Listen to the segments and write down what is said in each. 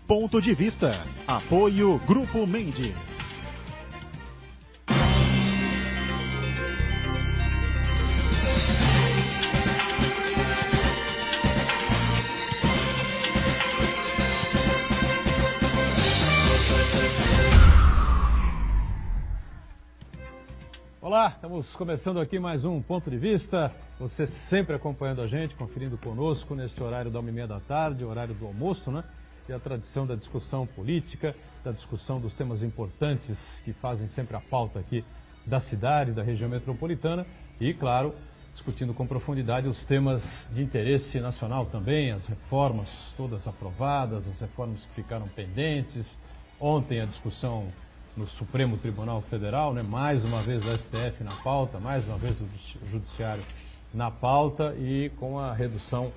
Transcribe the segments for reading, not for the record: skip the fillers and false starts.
Ponto de Vista. Apoio Grupo Mendes. Olá, estamos começando aqui mais um Ponto de Vista. Você sempre acompanhando a gente, conferindo conosco neste horário da 1h30 da tarde, horário do almoço, né? E a tradição da discussão política, da discussão dos temas importantes que fazem sempre a pauta aqui da cidade, da região metropolitana e, claro, discutindo com profundidade os temas de interesse nacional também, as reformas todas aprovadas, as reformas que ficaram pendentes. Ontem a discussão no Supremo Tribunal Federal, né? Mais uma vez o STF na pauta, mais uma vez o Judiciário na pauta e com a redução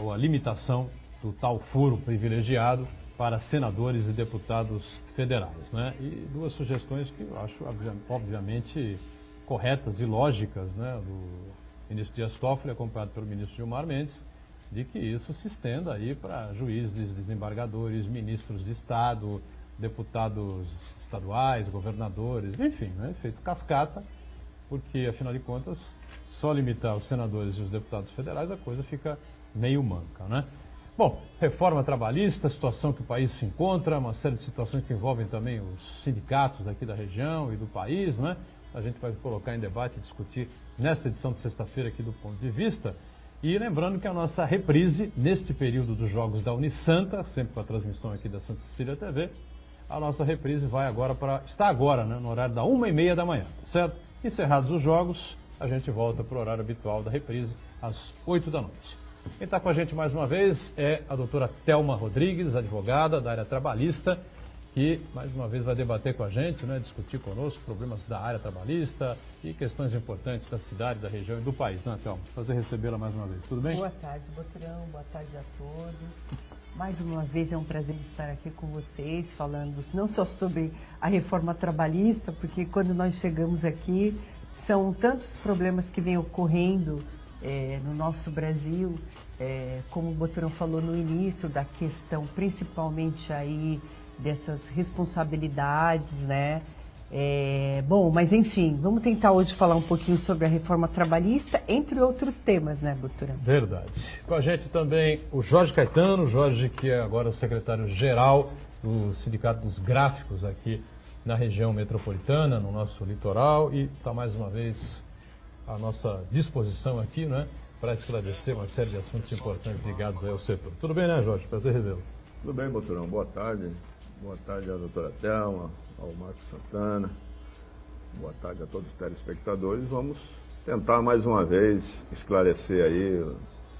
ou a limitação do tal foro privilegiado para senadores e deputados federais, né? E duas sugestões que eu acho, obviamente, corretas e lógicas, né? Do ministro Dias Toffoli, acompanhado pelo ministro Gilmar Mendes, de que isso se estenda aí para juízes, desembargadores, ministros de Estado, deputados estaduais, governadores, enfim, né? Feito cascata, porque, afinal de contas, só limitar os senadores e os deputados federais, a coisa fica meio manca, né? Bom, reforma trabalhista, situação que o país se encontra, uma série de situações que envolvem também os sindicatos aqui da região e do país, né? A gente vai colocar em debate e discutir nesta edição de sexta-feira aqui do Ponto de Vista. E lembrando que a nossa reprise, neste período dos Jogos da Unisanta, sempre com a transmissão aqui da Santa Cecília TV, a nossa reprise vai agora está agora, né, no horário da 1h30 da manhã, tá certo? Encerrados os Jogos, a gente volta para o horário habitual da reprise, às 8 da noite. Quem está com a gente mais uma vez é a doutora Thelma Rodrigues, advogada da área trabalhista, que mais uma vez vai debater com a gente, né, discutir conosco problemas da área trabalhista e questões importantes da cidade, da região e do país, né, Thelma? Prazer recebê-la mais uma vez, tudo bem? Boa tarde, Boturão, boa tarde a todos. Mais uma vez é um prazer estar aqui com vocês, falando não só sobre a reforma trabalhista, porque quando nós chegamos aqui, são tantos problemas que vêm ocorrendo no nosso Brasil, como o Boturão falou no início, da questão principalmente aí dessas responsabilidades, né? Bom, mas enfim, vamos tentar hoje falar um pouquinho sobre a reforma trabalhista, entre outros temas, né, Boturão? Verdade. Com a gente também o Jorge Caetano, Jorge que é agora o secretário-geral do Sindicato dos Gráficos aqui na região metropolitana, no nosso litoral, e está mais uma vez à nossa disposição aqui, né, para esclarecer uma série de assuntos importantes ligados aí ao setor. Tudo bem, né, Jorge? Prazer revê-lo. Tudo bem, Boturão. Boa tarde. Boa tarde à doutora Thelma, ao Marcos Santana. Boa tarde a todos os telespectadores. Vamos tentar mais uma vez esclarecer aí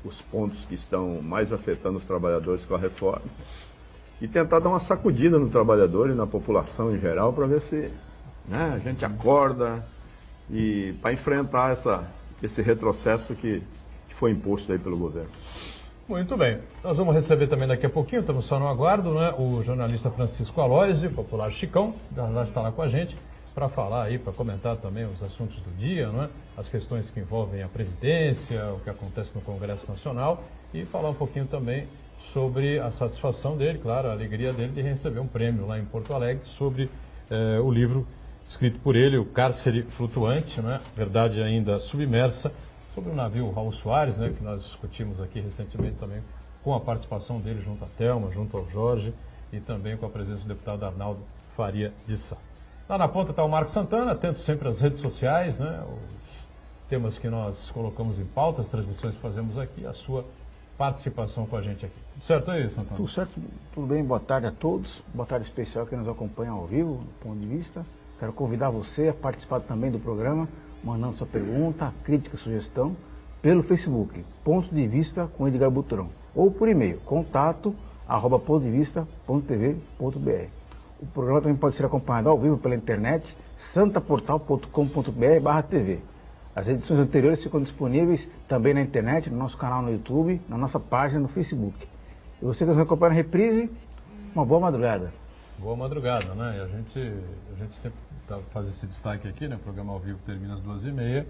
os pontos que estão mais afetando os trabalhadores com a reforma e tentar dar uma sacudida no trabalhador e na população em geral para ver se, né, a gente acorda e para enfrentar esse retrocesso que foi imposto aí pelo governo. Muito bem. Nós vamos receber também daqui a pouquinho, estamos só no aguardo, né, o jornalista Francisco Aloysio, popular Chicão, já está lá com a gente, para falar aí, para comentar também os assuntos do dia, né, as questões que envolvem a Previdência, o que acontece no Congresso Nacional e falar um pouquinho também sobre a satisfação dele, claro, a alegria dele de receber um prêmio lá em Porto Alegre sobre o livro escrito por ele, O Cárcere Flutuante, né, Verdade Ainda Submersa, sobre o navio Raul Soares, né, que nós discutimos aqui recentemente também com a participação dele junto à Thelma, junto ao Jorge e também com a presença do deputado Arnaldo Faria de Sá. Lá na ponta está o Marcos Santana, atento sempre às redes sociais, né, os temas que nós colocamos em pauta, as transmissões que fazemos aqui, a sua participação com a gente aqui. Tudo certo aí, Santana? Tudo certo, tudo bem, boa tarde a todos, boa tarde especial que nos acompanha ao vivo, do Ponto de Vista. Quero convidar você a participar também do programa, mandando sua pergunta, crítica, sugestão, pelo Facebook, Ponto de Vista com Edgar Boturão, ou por e-mail, contato@pontodevista.tv.br. O programa também pode ser acompanhado ao vivo pela internet, santaportal.com.br/tv. As edições anteriores ficam disponíveis também na internet, no nosso canal no YouTube, na nossa página no Facebook. E você que nos acompanha na reprise, uma boa madrugada. Boa madrugada, né? E a gente sempre faz esse destaque aqui, né? O programa ao vivo termina às 2h30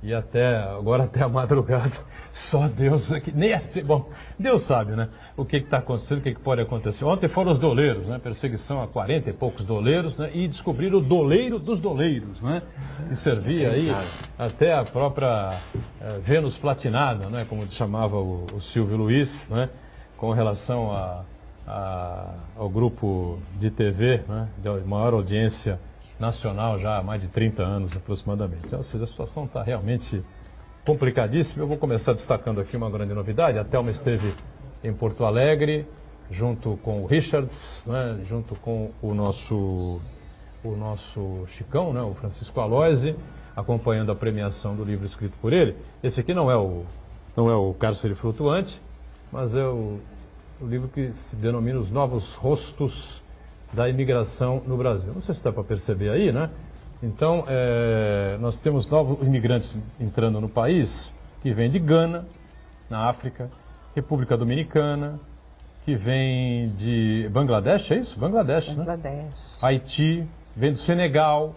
E agora até a madrugada, só Deus aqui, nem assim, bom, Deus sabe, né, o que está acontecendo, o que pode acontecer. Ontem foram os doleiros, né, perseguição a 40 e poucos doleiros, né, e descobriram o doleiro dos doleiros, né, que servia aí até a própria Vênus platinada, né, como chamava o Silvio Luiz, né, com relação ao grupo de TV, né, de maior audiência nacional já há mais de 30 anos aproximadamente. Ou seja, a situação está realmente complicadíssima. Eu vou começar destacando aqui uma grande novidade. A Thelma esteve em Porto Alegre, junto com o Richards, né, junto com o nosso Chicão, né, o Francisco Aloisi, acompanhando a premiação do livro escrito por ele. Esse aqui não é o Cárcere Flutuante, mas é o livro que se denomina Os Novos Rostos da Imigração no Brasil. Não sei se dá para perceber aí, né? Então, nós temos novos imigrantes entrando no país, que vêm de Gana, na África, República Dominicana, que vem de Bangladesh, é isso? Bangladesh, né? Bangladesh. Haiti, vem do Senegal,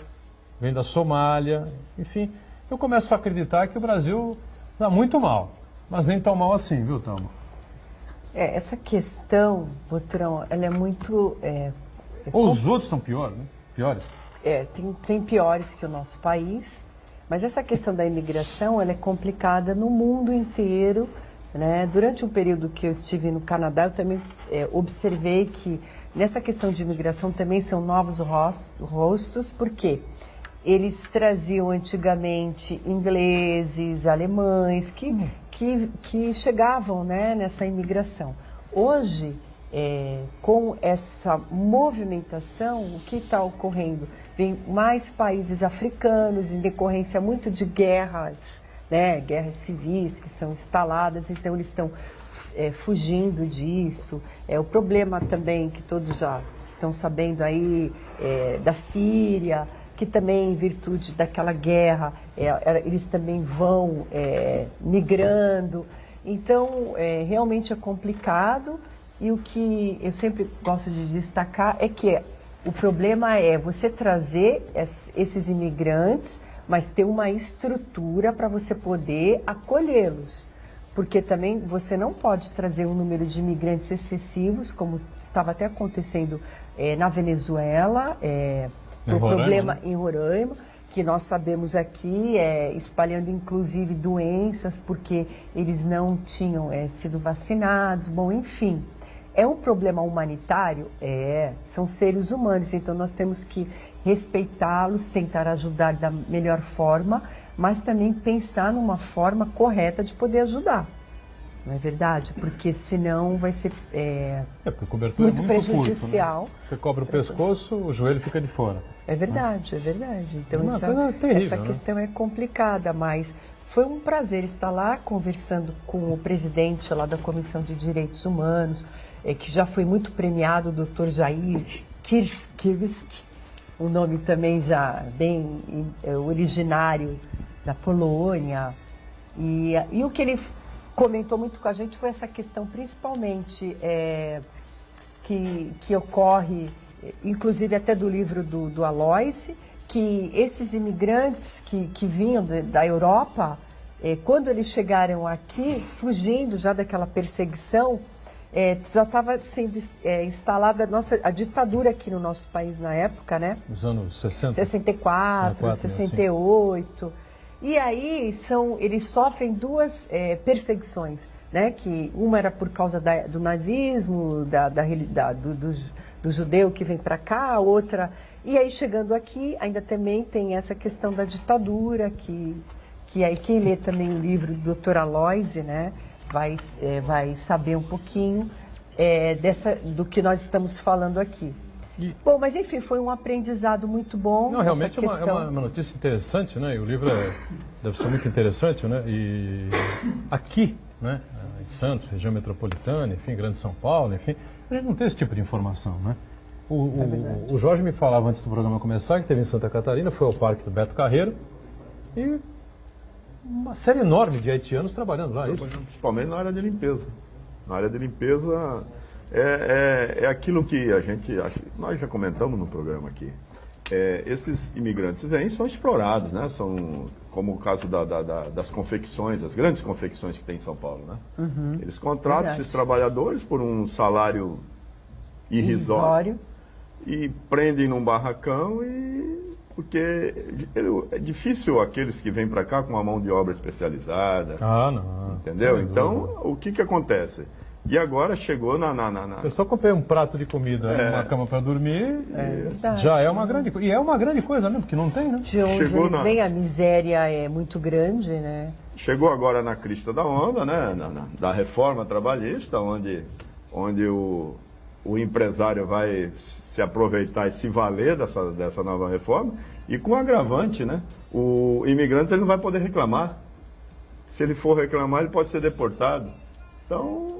vem da Somália, enfim. Eu começo a acreditar que o Brasil está muito mal, mas nem tão mal assim, viu, Thelma? Essa questão, Botrão, ela é muito... Ou os outros estão piores, né? Piores? Tem piores que o nosso país, mas essa questão da imigração, ela é complicada no mundo inteiro, né? Durante um período que eu estive no Canadá, eu também observei que nessa questão de imigração também são novos rostos, porque eles traziam antigamente ingleses, alemães, que chegavam, né, nessa imigração. Hoje, com essa movimentação, o que está ocorrendo? Vem mais países africanos em decorrência muito de guerras, né, guerras civis que são instaladas, então eles estão fugindo disso. O problema também que todos já estão sabendo aí da Síria, que também em virtude daquela guerra, eles também vão migrando. Então, realmente é complicado. E o que eu sempre gosto de destacar é que o problema é você trazer esses imigrantes, mas ter uma estrutura para você poder acolhê-los. Porque também você não pode trazer um número de imigrantes excessivos, como estava até acontecendo na Venezuela, por problema em Roraima, que nós sabemos aqui, espalhando inclusive doenças, porque eles não tinham sido vacinados, bom, enfim. É um problema humanitário? São seres humanos, então nós temos que respeitá-los, tentar ajudar da melhor forma, mas também pensar numa forma correta de poder ajudar. Não é verdade? Porque senão vai ser porque o cobertor muito é prejudicial. Curto, né? Você cobre o pescoço, o joelho fica de fora. É verdade, é verdade. Então terrível, essa questão é complicada, mas foi um prazer estar lá conversando com o presidente lá da Comissão de Direitos Humanos, que já foi muito premiado, o Dr. Jair Kirski, um nome também já bem originário da Polônia. E o que ele comentou muito com a gente foi essa questão, principalmente, que ocorre, inclusive até do livro do Aloisi, que esses imigrantes que vinham da Europa, quando eles chegaram aqui, fugindo já daquela perseguição, já estava sendo instalada a ditadura aqui no nosso país na época, né? Nos anos 60? 64, 68. Assim. E aí eles sofrem duas perseguições, né? Que uma era por causa do nazismo, do judeu que vem para cá, a outra... E aí chegando aqui, ainda também tem essa questão da ditadura, que aí quem lê também o livro do Dr. Aloisi, né? Vai saber um pouquinho do que nós estamos falando aqui. Bom, mas enfim, foi um aprendizado muito bom. Não, realmente é uma notícia interessante, né? E o livro deve ser muito interessante, né? E aqui, né? Em Santos, região metropolitana, enfim, Grande São Paulo, enfim, a gente não tem esse tipo de informação, né? O Jorge me falava antes do programa começar que teve em Santa Catarina, foi ao Parque do Beto Carreiro e uma série enorme de haitianos trabalhando lá. Principalmente na área de limpeza. Na área de limpeza é aquilo que nós já comentamos no programa aqui. esses imigrantes vêm e são explorados, né? São, como o caso das confecções, as grandes confecções que tem em São Paulo, né? Eles contratam esses trabalhadores por um salário irrisório e prendem num barracão, porque é difícil aqueles que vêm para cá com uma mão de obra especializada. Não. Entendeu? Então, o que acontece? E agora chegou Eu só comprei um prato de comida, uma cama para dormir, verdade, já é uma grande coisa. E é uma grande coisa mesmo, porque não tem, né? De onde eles vêm, a miséria é muito grande, né? Chegou agora na crista da onda, né? Da reforma trabalhista, onde o empresário vai se aproveitar e se valer dessa nova reforma, e com agravante, né? O imigrante ele não vai poder reclamar. Se ele for reclamar, ele pode ser deportado. Então...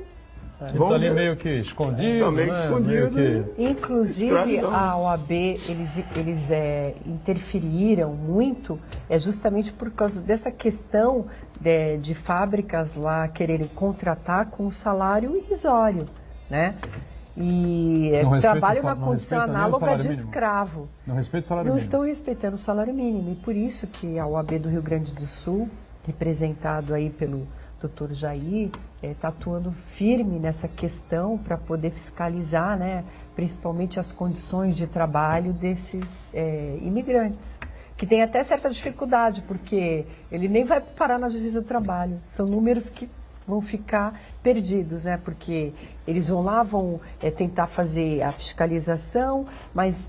Ele está ali meio que escondido, meio que escondido. Inclusive, a OAB, eles interferiram muito, justamente por causa dessa questão de fábricas lá quererem contratar com um salário irrisório, né? E trabalham na condição análoga de escravo. Não respeita o salário mínimo. Não estão respeitando o salário mínimo. E por isso que a OAB do Rio Grande do Sul, representado aí pelo Dr. Jair, está atuando firme nessa questão para poder fiscalizar, né, principalmente as condições de trabalho desses imigrantes, que tem até certa dificuldade, porque ele nem vai parar na Justiça do Trabalho. São números que vão ficar perdidos, né, porque eles vão lá, vão tentar fazer a fiscalização, mas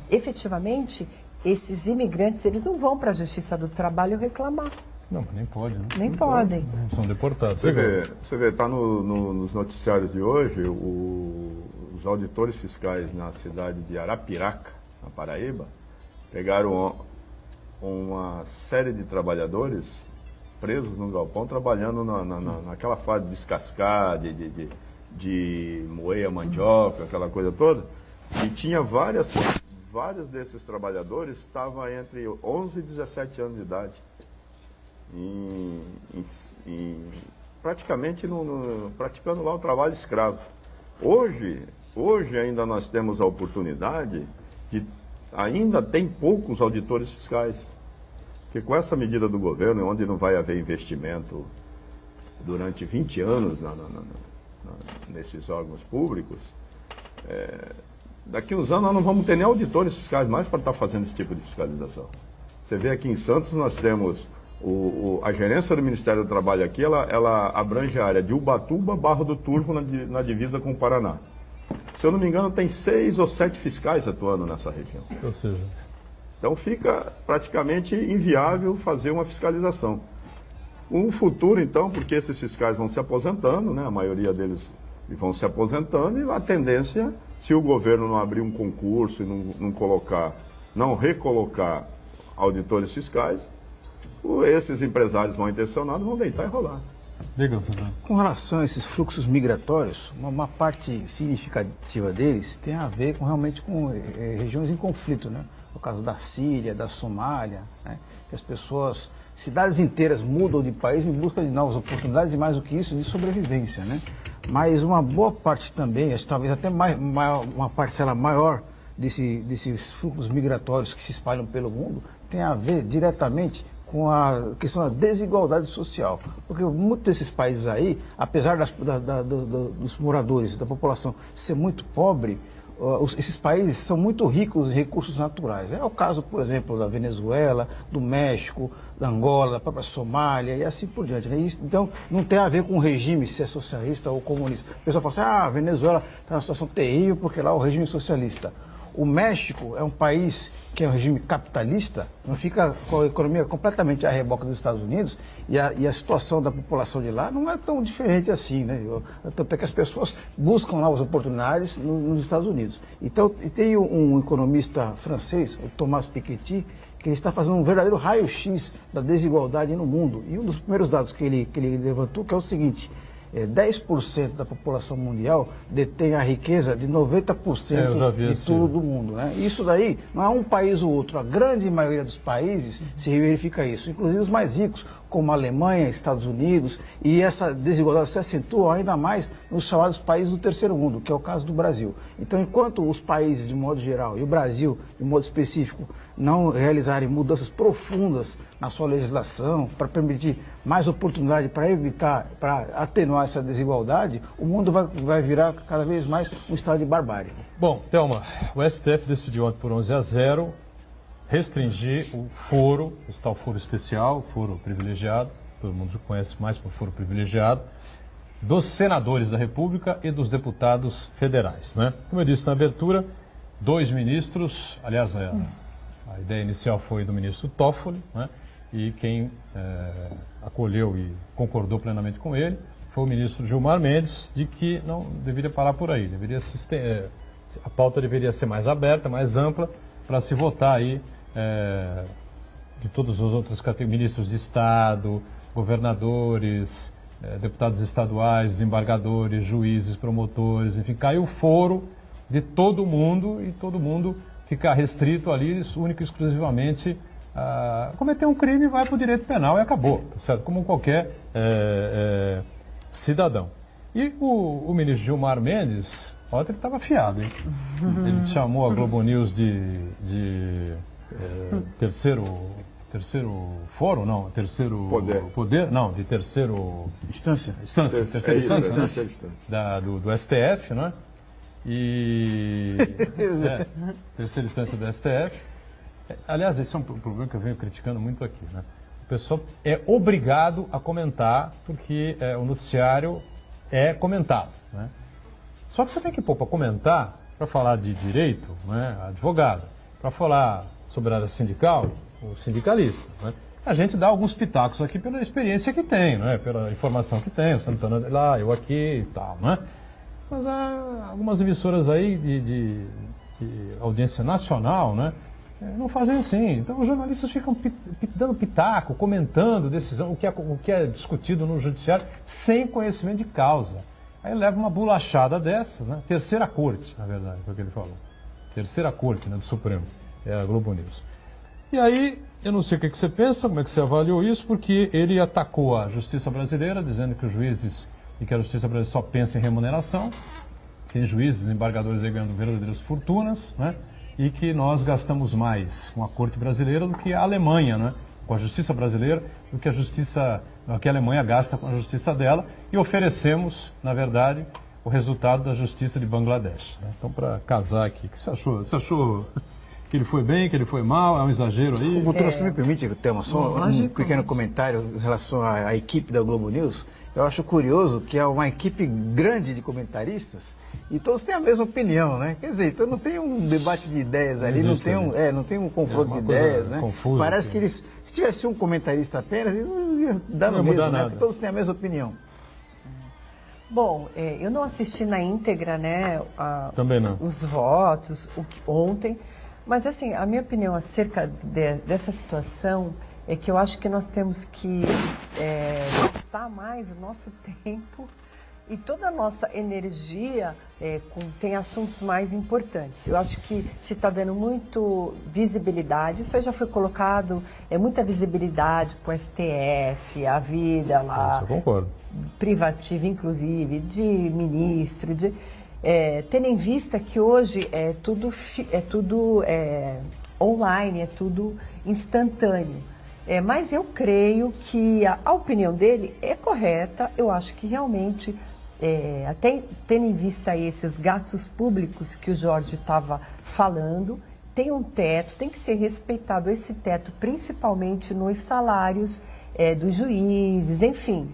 efetivamente esses imigrantes eles não vão para a Justiça do Trabalho reclamar. Não, nem pode, né? Nem podem. São deportados. Você vê, está nos noticiários de hoje, os auditores fiscais na cidade de Arapiraca, na Paraíba, pegaram uma série de trabalhadores presos num galpão, trabalhando naquela fase de descascar, de moer a mandioca, aquela coisa toda, e tinha vários desses trabalhadores estavam entre 11 e 17 anos de idade. Praticamente praticando lá o trabalho escravo. Hoje ainda nós temos a oportunidade de, ainda tem poucos auditores fiscais, porque com essa medida do governo, onde não vai haver investimento durante 20 anos nesses órgãos públicos, daqui uns anos nós não vamos ter nem auditores fiscais mais para estar fazendo esse tipo de fiscalização. Você vê aqui em Santos nós temos a gerência do Ministério do Trabalho aqui, ela abrange a área de Ubatuba, Barra do Turvo, na divisa com o Paraná. Se eu não me engano, tem 6 ou 7 fiscais atuando nessa região. Ou seja... Então fica praticamente inviável fazer uma fiscalização. Um futuro, então, porque esses fiscais vão se aposentando, né? A maioria deles vão se aposentando, e a tendência, se o governo não abrir um concurso e não recolocar auditores fiscais, esses empresários mal intencionados vão deitar e rolar. Com relação a esses fluxos migratórios, uma parte significativa deles tem a ver realmente com regiões em conflito, né? No caso da Síria, da Somália, né? Que as pessoas, cidades inteiras mudam de país em busca de novas oportunidades e, mais do que isso, de sobrevivência, né? Mas uma boa parte também, talvez até uma parcela maior desses fluxos migratórios que se espalham pelo mundo tem a ver diretamente com a questão da desigualdade social. Porque muitos desses países aí, apesar dos moradores, da população ser muito pobre, esses países são muito ricos em recursos naturais. É o caso, por exemplo, da Venezuela, do México, da Angola, da própria Somália e assim por diante, né? Então, não tem a ver com o regime, se é socialista ou comunista. O pessoal fala assim, a Venezuela está numa situação terrível porque lá é o regime socialista. O México é um país que é um regime capitalista, não fica com a economia completamente à reboca dos Estados Unidos, e a situação da população de lá não é tão diferente assim, né? Tanto é que as pessoas buscam novas oportunidades nos Estados Unidos. Então, e tem um economista francês, o Thomas Piketty, que ele está fazendo um verdadeiro raio-x da desigualdade no mundo. E um dos primeiros dados que ele levantou que é o seguinte: 10% da população mundial detém a riqueza de 90% de tudo o mundo, né? Isso daí não é um país ou outro, a grande maioria dos países se verifica isso, inclusive os mais ricos, como a Alemanha, Estados Unidos, e essa desigualdade se acentua ainda mais nos chamados países do terceiro mundo, que é o caso do Brasil. Então, enquanto os países, de modo geral, e o Brasil, de modo específico, não realizarem mudanças profundas na sua legislação para permitir mais oportunidade para evitar, para atenuar essa desigualdade, o mundo vai virar cada vez mais um estado de barbárie. Bom, Thelma, o STF decidiu ontem por 11-0 restringir o foro, esse tal foro especial, foro privilegiado, todo mundo conhece mais por foro privilegiado, dos senadores da República e dos deputados federais, né? Como eu disse na abertura, 2 ministros, aliás, a ideia inicial foi do ministro Toffoli, né? E quem acolheu e concordou plenamente com ele foi o ministro Gilmar Mendes, de que não deveria parar por aí, a pauta deveria ser mais aberta, mais ampla, para se votar aí de todos os outros ministros de Estado, governadores, deputados estaduais, desembargadores, juízes, promotores, enfim, caiu o foro de todo mundo e todo mundo fica restrito ali, único e exclusivamente a cometer um crime, vai para o direito penal e acabou, tá certo? Como qualquer cidadão. E o ministro Gilmar Mendes, ontem ele estava afiado, hein? Ele chamou a Globo News de terceiro fórum, não, terceiro poder, não, de terceiro terceira instância, né? do STF, né? E terceira instância do STF. Aliás, esse é um problema que eu venho criticando muito aqui, né? O pessoal é obrigado a comentar porque o noticiário é comentado, né? Só que você tem que pôr para comentar, para falar de direito, né, advogado, para falar sobre a área sindical, o sindicalista, né? A gente dá alguns pitacos aqui pela experiência que tem, né, pela informação que tem, o Santana lá, eu aqui e tal, né? Mas há algumas emissoras aí de audiência nacional, né, não fazem assim. Então os jornalistas ficam dando pitaco, comentando decisão, o que é discutido no judiciário, sem conhecimento de causa. Aí leva uma bolachada dessa, né? Terceira corte, na verdade, foi o que ele falou. Terceira corte, né, do Supremo, é a Globo News. E aí, eu não sei o que você pensa, como é que você avaliou isso, porque ele atacou a justiça brasileira, dizendo que os juízes e que a justiça brasileira só pensa em remuneração, que tem juízes, desembargadores aí ganhando verdadeiras fortunas, né? E que nós gastamos mais com a corte brasileira do que a Alemanha, né? Com a justiça brasileira, do que a Alemanha gasta com a justiça dela, e oferecemos, na verdade, o resultado da justiça de Bangladesh, né? Então, para casar aqui, o que você achou? Você achou que ele foi bem, que ele foi mal? É um exagero aí? Doutor, você me permite, Thelma, só um pequeno comentário em relação à equipe da Globo News? Eu acho curioso que é uma equipe grande de comentaristas e todos têm a mesma opinião, né? Quer dizer, então não tem um debate de ideias ali, não tem um confronto de ideias, né? Confuso, parece que eles, se tivesse um comentarista apenas, não ia dar no mesmo, né? Porque todos têm a mesma opinião. Bom, eu não assisti na íntegra, né? Também não. Os votos ontem, mas assim, a minha opinião acerca dessa situação é que eu acho que nós temos que gastar mais o nosso tempo e toda a nossa energia tem assuntos mais importantes. Eu acho que se está dando muito visibilidade, isso aí já foi colocado, muita visibilidade para o STF, a vida lá, isso eu concordo, privativa inclusive, de ministro, tendo em vista que hoje é tudo online, é tudo instantâneo. Mas eu creio que a opinião dele é correta. Eu acho que realmente, até tendo em vista esses gastos públicos que o Jorge estava falando, tem um teto, tem que ser respeitado esse teto, principalmente nos salários dos juízes, enfim,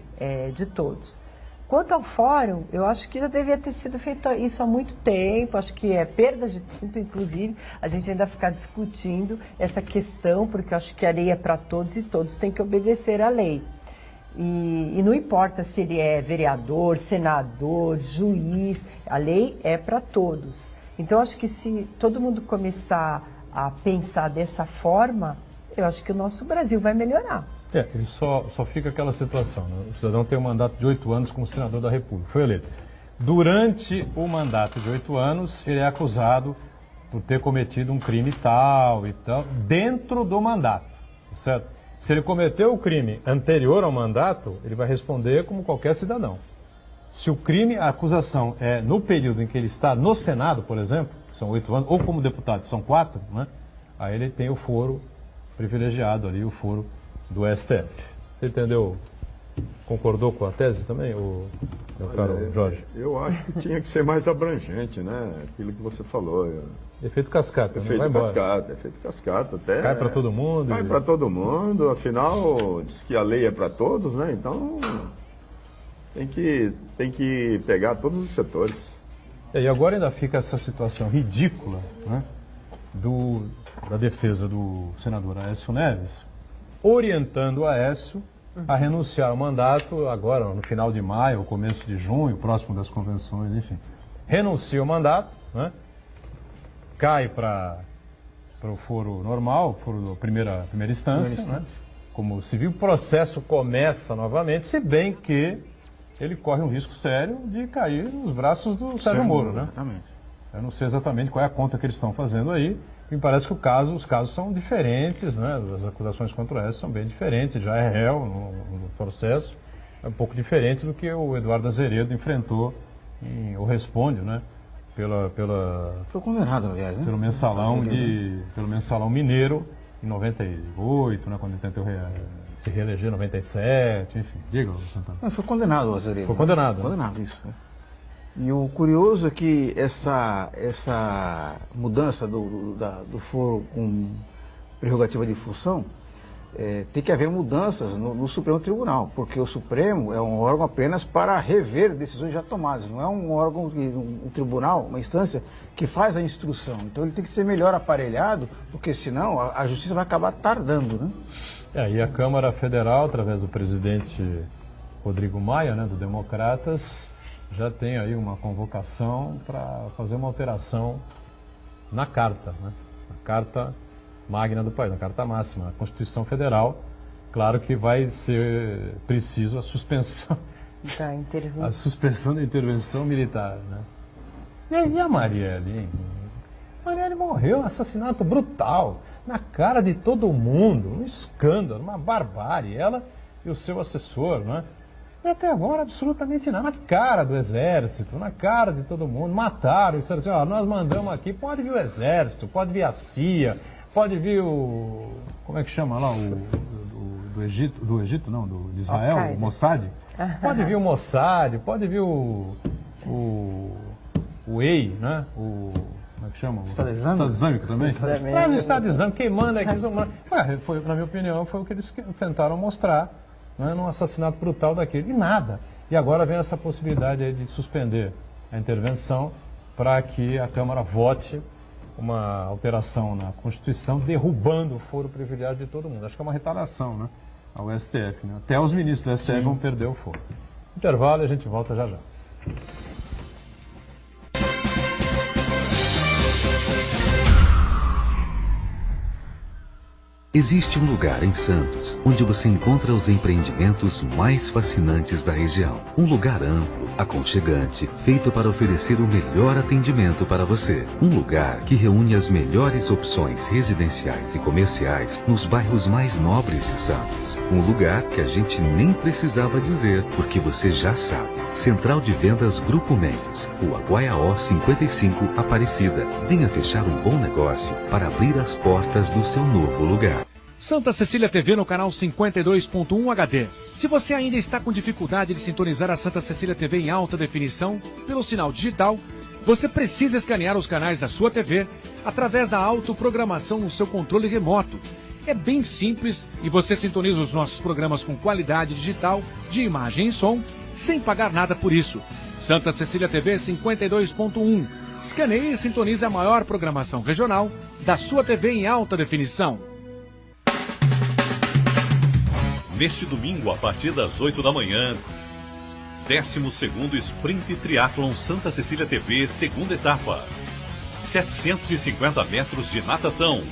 de todos. Quanto ao fórum, eu acho que já devia ter sido feito isso há muito tempo, acho que é perda de tempo, inclusive, a gente ainda ficar discutindo essa questão, porque eu acho que a lei é para todos e todos têm que obedecer à lei. E não importa se ele é vereador, senador, juiz, a lei é para todos. Então, acho que se todo mundo começar a pensar dessa forma, eu acho que o nosso Brasil vai melhorar. Ele só fica aquela situação, né? O cidadão tem um mandato de 8 anos como senador da República, foi eleito. Durante o mandato de 8 anos, ele é acusado por ter cometido um crime tal e tal, dentro do mandato, certo? Se ele cometeu o crime anterior ao mandato, ele vai responder como qualquer cidadão. Se o crime, a acusação é no período em que ele está no Senado, por exemplo, que são 8 anos, ou como deputado, são 4, né? Aí ele tem o foro privilegiado ali, o foro do STF. Você entendeu? Concordou com a tese também, meu caro Jorge? Eu acho que tinha que ser mais abrangente, né? Aquilo que você falou. Efeito cascata, efeito vai embora. Cascata, efeito cascata. Até cai para todo mundo. Cai para todo mundo, afinal, diz que a lei é para todos, né? Então, tem que pegar todos os setores. E agora ainda fica essa situação ridícula, né? Da defesa do senador Aécio Neves, orientando o Aécio a renunciar ao mandato agora, no final de maio, ou começo de junho, próximo das convenções, enfim. Renuncia ao mandato, né? Cai para o foro normal, foro da primeira instância, né? Como civil, o processo começa novamente, se bem que ele corre um risco sério de cair nos braços do Sérgio Moro, né? Exatamente. Eu não sei exatamente qual é a conta que eles estão fazendo aí. Me parece que os casos são diferentes, né? As acusações contra o Aécio são bem diferentes, já é réu no processo. É um pouco diferente do que o Eduardo Azeredo enfrentou, ou responde, né? Foi condenado, aliás, né? Pelo mensalão mineiro, em 98, né? Quando ele tentou se reeleger em 97, enfim. Diga, Santana. Não, foi condenado o Azeredo. Foi condenado. Né? Condenado, isso. Né? E o curioso é que essa mudança do foro com prerrogativa de função, tem que haver mudanças no Supremo Tribunal, porque o Supremo é um órgão apenas para rever decisões já tomadas, não é um órgão, um tribunal, uma instância que faz a instrução. Então ele tem que ser melhor aparelhado, porque senão a justiça vai acabar tardando, né? E a Câmara Federal, através do presidente Rodrigo Maia, né, do Democratas, já tem aí uma convocação para fazer uma alteração na carta, né? Na carta magna do país, na carta máxima, na Constituição Federal. Claro que vai ser preciso a suspensão da intervenção militar, né? E a Marielle, hein? Marielle morreu, um assassinato brutal, na cara de todo mundo, um escândalo, uma barbárie, ela e o seu assessor, né? E até agora absolutamente nada, na cara do Exército, na cara de todo mundo, mataram, disseram assim, ó, nós mandamos aqui, pode vir o Exército, pode vir a CIA, pode vir o, como é que chama lá, do Egito não, de Israel, o Mossad, pode vir o Mossad, pode vir o EI, né, como é que chama? Estado Islâmico também? Mas o Estado Islâmico, quem manda aqui, na minha opinião, foi o que eles tentaram mostrar, né, num assassinato brutal daquele, e nada. E agora vem essa possibilidade aí de suspender a intervenção para que a Câmara vote uma alteração na Constituição, derrubando o foro privilegiado de todo mundo. Acho que é uma retaliação, né, ao STF. Né? Até os ministros do STF vão perder o foro. Intervalo e a gente volta já já. Existe um lugar em Santos onde você encontra os empreendimentos mais fascinantes da região. Um lugar amplo, aconchegante, feito para oferecer o melhor atendimento para você. Um lugar que reúne as melhores opções residenciais e comerciais nos bairros mais nobres de Santos. Um lugar que a gente nem precisava dizer, porque você já sabe. Central de Vendas Grupo Mendes, Rua Guaiaó 55, Aparecida. Venha fechar um bom negócio para abrir as portas do seu novo lugar. Santa Cecília TV no canal 52.1 HD. Se você ainda está com dificuldade de sintonizar a Santa Cecília TV em alta definição pelo sinal digital, você precisa escanear os canais da sua TV através da autoprogramação no seu controle remoto. É bem simples e você sintoniza os nossos programas com qualidade digital, de imagem e som, sem pagar nada por isso. Santa Cecília TV 52.1. Escaneie e sintonize a maior programação regional da sua TV em alta definição. Neste domingo, a partir das 8 da manhã, 12º Sprint Triathlon Santa Cecília TV, segunda etapa. 750 metros de natação,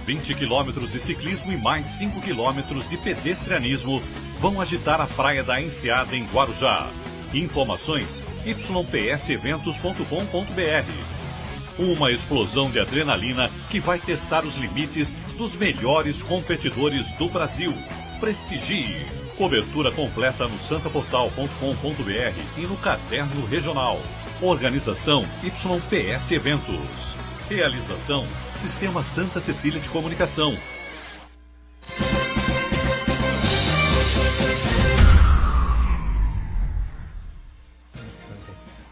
20 quilômetros de ciclismo e mais 5 quilômetros de pedestrianismo vão agitar a Praia da Enseada em Guarujá. Informações ypseventos.com.br. Uma explosão de adrenalina que vai testar os limites dos melhores competidores do Brasil. Prestigie. Cobertura completa no santaportal.com.br e no Caderno Regional. Organização YPS Eventos. Realização Sistema Santa Cecília de Comunicação.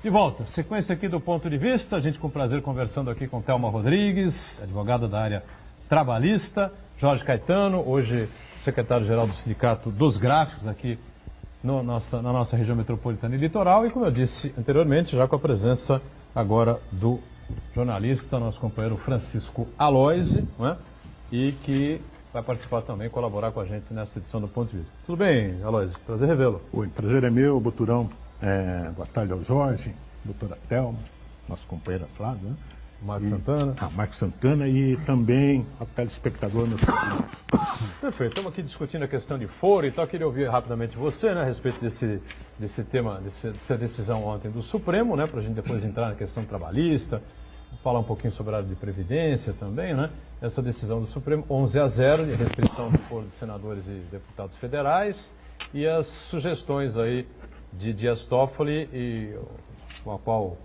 De volta, sequência aqui do Ponto de Vista, a gente com prazer conversando aqui com Thelma Rodrigues, advogada da área trabalhista, Jorge Caetano, hoje secretário-geral do Sindicato dos Gráficos aqui na nossa região metropolitana e litoral, e como eu disse anteriormente, já com a presença agora do jornalista, nosso companheiro Francisco Aloisi, né? E que vai participar também, colaborar com a gente nesta edição do Ponto de Vista. Tudo bem, Aloisi? Prazer revê-lo. Oi, prazer é meu, Boturão. Boa tarde ao Jorge, doutora Thelma, nosso companheiro Flávio, né? Marcos Santana. Marcos Santana e também ao telespectador. Perfeito, estamos aqui discutindo a questão de foro e tal. Queria ouvir rapidamente você, né, a respeito desse tema, dessa decisão ontem do Supremo, né, para a gente depois entrar na questão trabalhista, falar um pouquinho sobre a área de previdência também, né? Essa decisão do Supremo, 11-0, de restrição do foro de senadores e deputados federais, e as sugestões aí de Dias Toffoli, e com a qual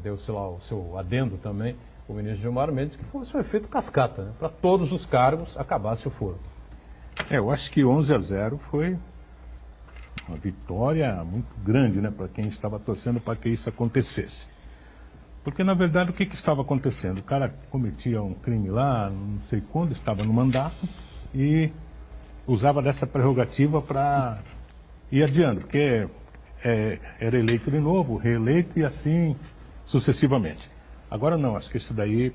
deu-se lá o seu adendo também, o ministro Gilmar Mendes, que fosse um efeito cascata, né? Para todos os cargos acabasse o foro. Eu acho que 11-0 foi uma vitória muito grande, né, para quem estava torcendo para que isso acontecesse. Porque, na verdade, o que estava acontecendo? O cara cometia um crime lá, não sei quando, estava no mandato, e usava dessa prerrogativa para ir adiante, porque era eleito de novo, reeleito e assim sucessivamente. Agora não, acho que isso daí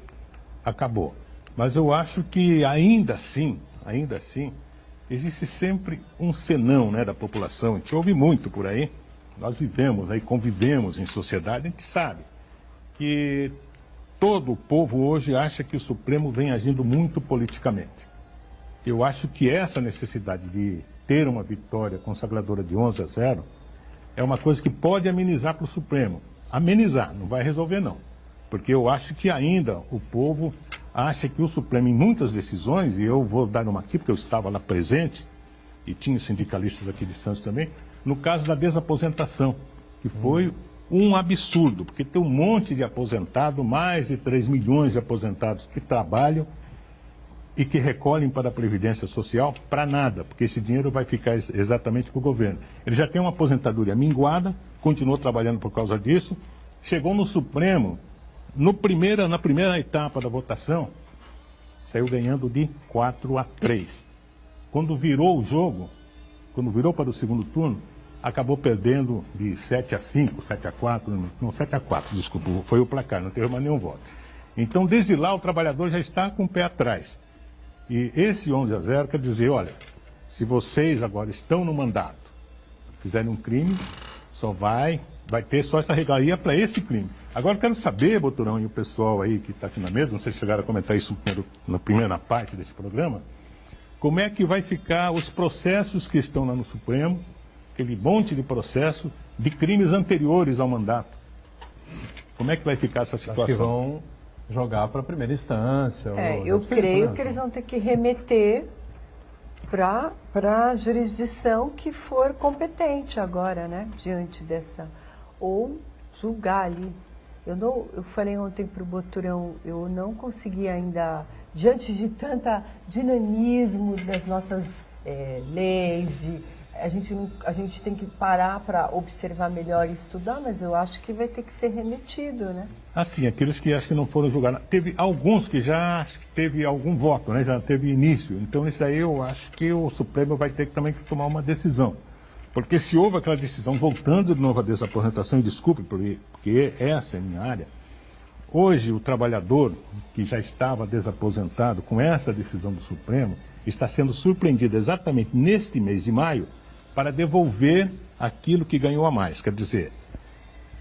acabou. Mas eu acho que ainda assim, existe sempre um senão, né, da população. A gente ouve muito por aí, nós vivemos aí, convivemos em sociedade, a gente sabe que todo o povo hoje acha que o Supremo vem agindo muito politicamente. Eu acho que essa necessidade de ter uma vitória consagradora de 11-0 é uma coisa que pode amenizar para o Supremo. Amenizar, não vai resolver não. Porque eu acho que ainda o povo acha que o Supremo, em muitas decisões, e eu vou dar uma aqui porque eu estava lá presente, e tinha sindicalistas aqui de Santos também, no caso da desaposentação, que foi um absurdo, porque tem um monte de aposentado, mais de 3 milhões de aposentados que trabalham e que recolhem para a Previdência Social para nada, porque esse dinheiro vai ficar exatamente para o governo. Ele já tem uma aposentadoria minguada, continuou trabalhando por causa disso, chegou no Supremo, na primeira etapa da votação, saiu ganhando de 4-3. Quando virou o jogo, quando virou para o segundo turno, acabou perdendo de 7-5, 7-4, não, 7-4, desculpa, foi o placar, não teve mais nenhum voto. Então, desde lá, o trabalhador já está com o pé atrás. E esse 11-0 quer dizer, olha, se vocês agora estão no mandato, fizerem um crime, vai ter só essa regalia para esse crime. Agora, eu quero saber, Boturão, e o pessoal aí que está aqui na mesa, não sei se chegaram a comentar isso na primeira parte desse programa, como é que vai ficar os processos que estão lá no Supremo, aquele monte de processo de crimes anteriores ao mandato. Como é que vai ficar essa situação? Acho que vão jogar para a primeira instância. Eu creio que eles vão ter que remeter para a jurisdição que for competente agora, né? Diante dessa. Ou julgar ali. Eu falei ontem para o Boturão, eu não consegui ainda, diante de tanta dinamismo das nossas leis, a gente tem que parar para observar melhor e estudar, mas eu acho que vai ter que ser remetido, né? Assim, aqueles que acho que não foram julgados. Teve alguns que já teve algum voto, né? Já teve início. Então, isso aí eu acho que o Supremo vai ter também que tomar uma decisão. Porque se houve aquela decisão, voltando de novo à desaposentação, e desculpe, porque essa é a minha área, hoje o trabalhador que já estava desaposentado com essa decisão do Supremo está sendo surpreendido exatamente neste mês de maio para devolver aquilo que ganhou a mais. Quer dizer,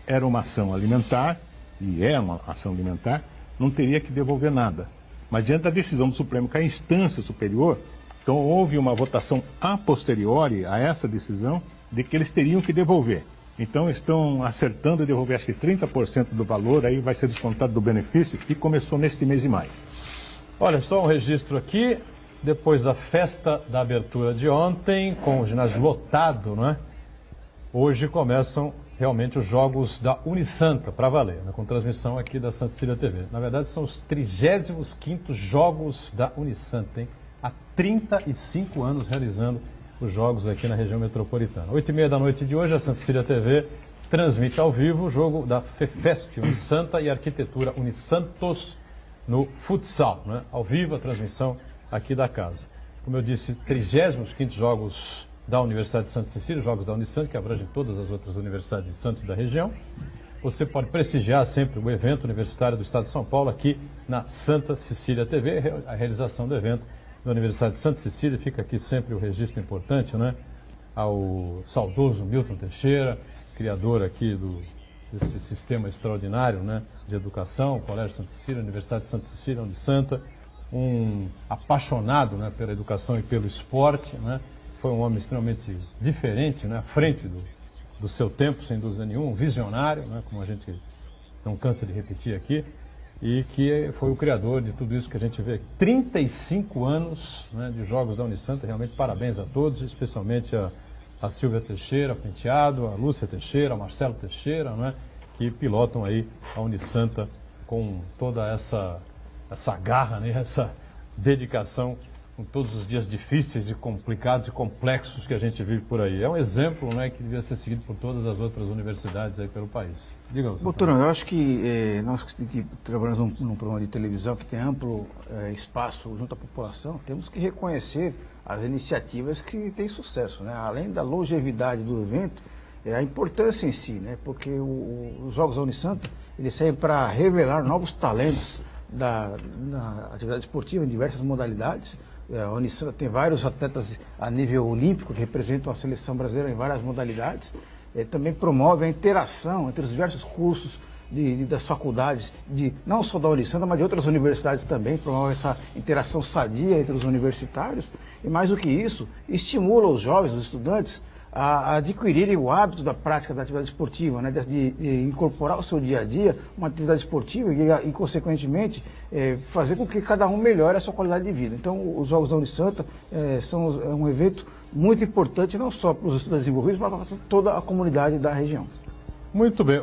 era uma ação alimentar, e é uma ação alimentar, não teria que devolver nada. Mas diante da decisão do Supremo, que é a instância superior, então houve uma votação a posteriori a essa decisão de que eles teriam que devolver. Então estão acertando devolver acho que 30% do valor, aí vai ser descontado do benefício, que começou neste mês de maio. Olha, só um registro aqui, depois da festa da abertura de ontem, com o ginásio lotado, não é? Hoje começam realmente os jogos da Unisanta, para valer, né? Com transmissão aqui da Santa Cecília TV. Na verdade, são os 35º Jogos da Unisanta, hein? Há 35 anos realizando os jogos aqui na região metropolitana. 8h30 da noite de hoje, a Santa Cecília TV transmite ao vivo o jogo da FEFESP, Unisanta e Arquitetura Unisantos no futsal, né? Ao vivo a transmissão aqui da casa. Como eu disse, 35º Jogos da Universidade de Santa Cecília, Jogos da Unisanta, que abrangem todas as outras universidades de Santos da região. Você pode prestigiar sempre o evento universitário do Estado de São Paulo aqui na Santa Cecília TV, a realização do evento da Universidade de Santa Cecília. Fica aqui sempre o registro importante, né? Ao saudoso Milton Teixeira, criador aqui desse sistema extraordinário, né, de educação, Colégio Santa Cecília, Universidade de Santa Cecília, Unisanta, um apaixonado, né, pela educação e pelo esporte, né? Foi um homem extremamente diferente, né, à frente do seu tempo, sem dúvida nenhuma, um visionário, né, como a gente não cansa de repetir aqui, e que foi o criador de tudo isso que a gente vê aqui. 35 anos, né, de Jogos da Unisanta, realmente parabéns a todos, especialmente a Silvia Teixeira Penteado, a Lúcia Teixeira, a Marcelo Teixeira, né, que pilotam aí a Unisanta com toda essa garra, né, essa dedicação, com todos os dias difíceis e complicados e complexos que a gente vive por aí. É um exemplo, né, que devia ser seguido por todas as outras universidades aí pelo país. Diga você. Doutorão, eu acho que nós que trabalhamos num programa de televisão que tem amplo espaço junto à população, temos que reconhecer as iniciativas que têm sucesso, né? Além da longevidade do evento, a importância em si, né? Porque os Jogos da Unisanta, eles servem para revelar novos talentos na atividade esportiva em diversas modalidades. A Unisanta tem vários atletas a nível olímpico que representam a seleção brasileira em várias modalidades. Também promove a interação entre os diversos cursos das faculdades, não só da Unisanta, mas de outras universidades também, promove essa interação sadia entre os universitários. E mais do que isso, estimula os jovens, os estudantes, a adquirirem o hábito da prática da atividade esportiva, né, de incorporar ao seu dia a dia uma atividade esportiva e consequentemente, fazer com que cada um melhore a sua qualidade de vida. Então, os Jogos da Unisanta são um evento muito importante, não só para os estudantes envolvidos, mas para toda a comunidade da região. Muito bem.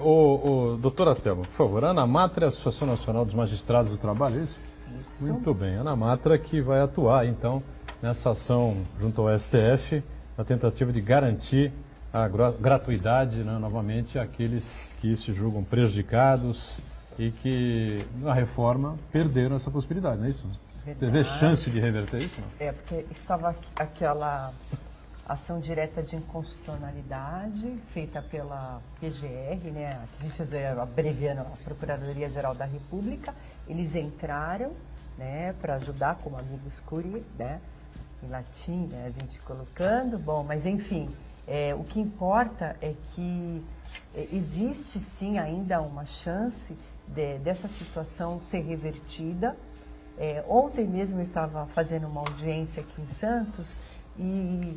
Doutora Thelma, por favor, a ANAMATRA é a Associação Nacional dos Magistrados do Trabalho, é isso? Isso. Muito bem. A ANAMATRA que vai atuar, então, nessa ação junto ao STF, na tentativa de garantir a gratuidade, né, novamente, àqueles que se julgam prejudicados e que, na reforma, perderam essa possibilidade, não é isso? Teve chance de reverter isso? Não? Porque estava aquela ação direta de inconstitucionalidade feita pela PGR, né, a gente abreviando a Procuradoria-Geral da República. Eles entraram, né, para ajudar como amigos curiae, né, em latim, né, a gente colocando, bom, mas enfim, o que importa é que existe sim ainda uma chance dessa situação ser revertida. Ontem mesmo eu estava fazendo uma audiência aqui em Santos e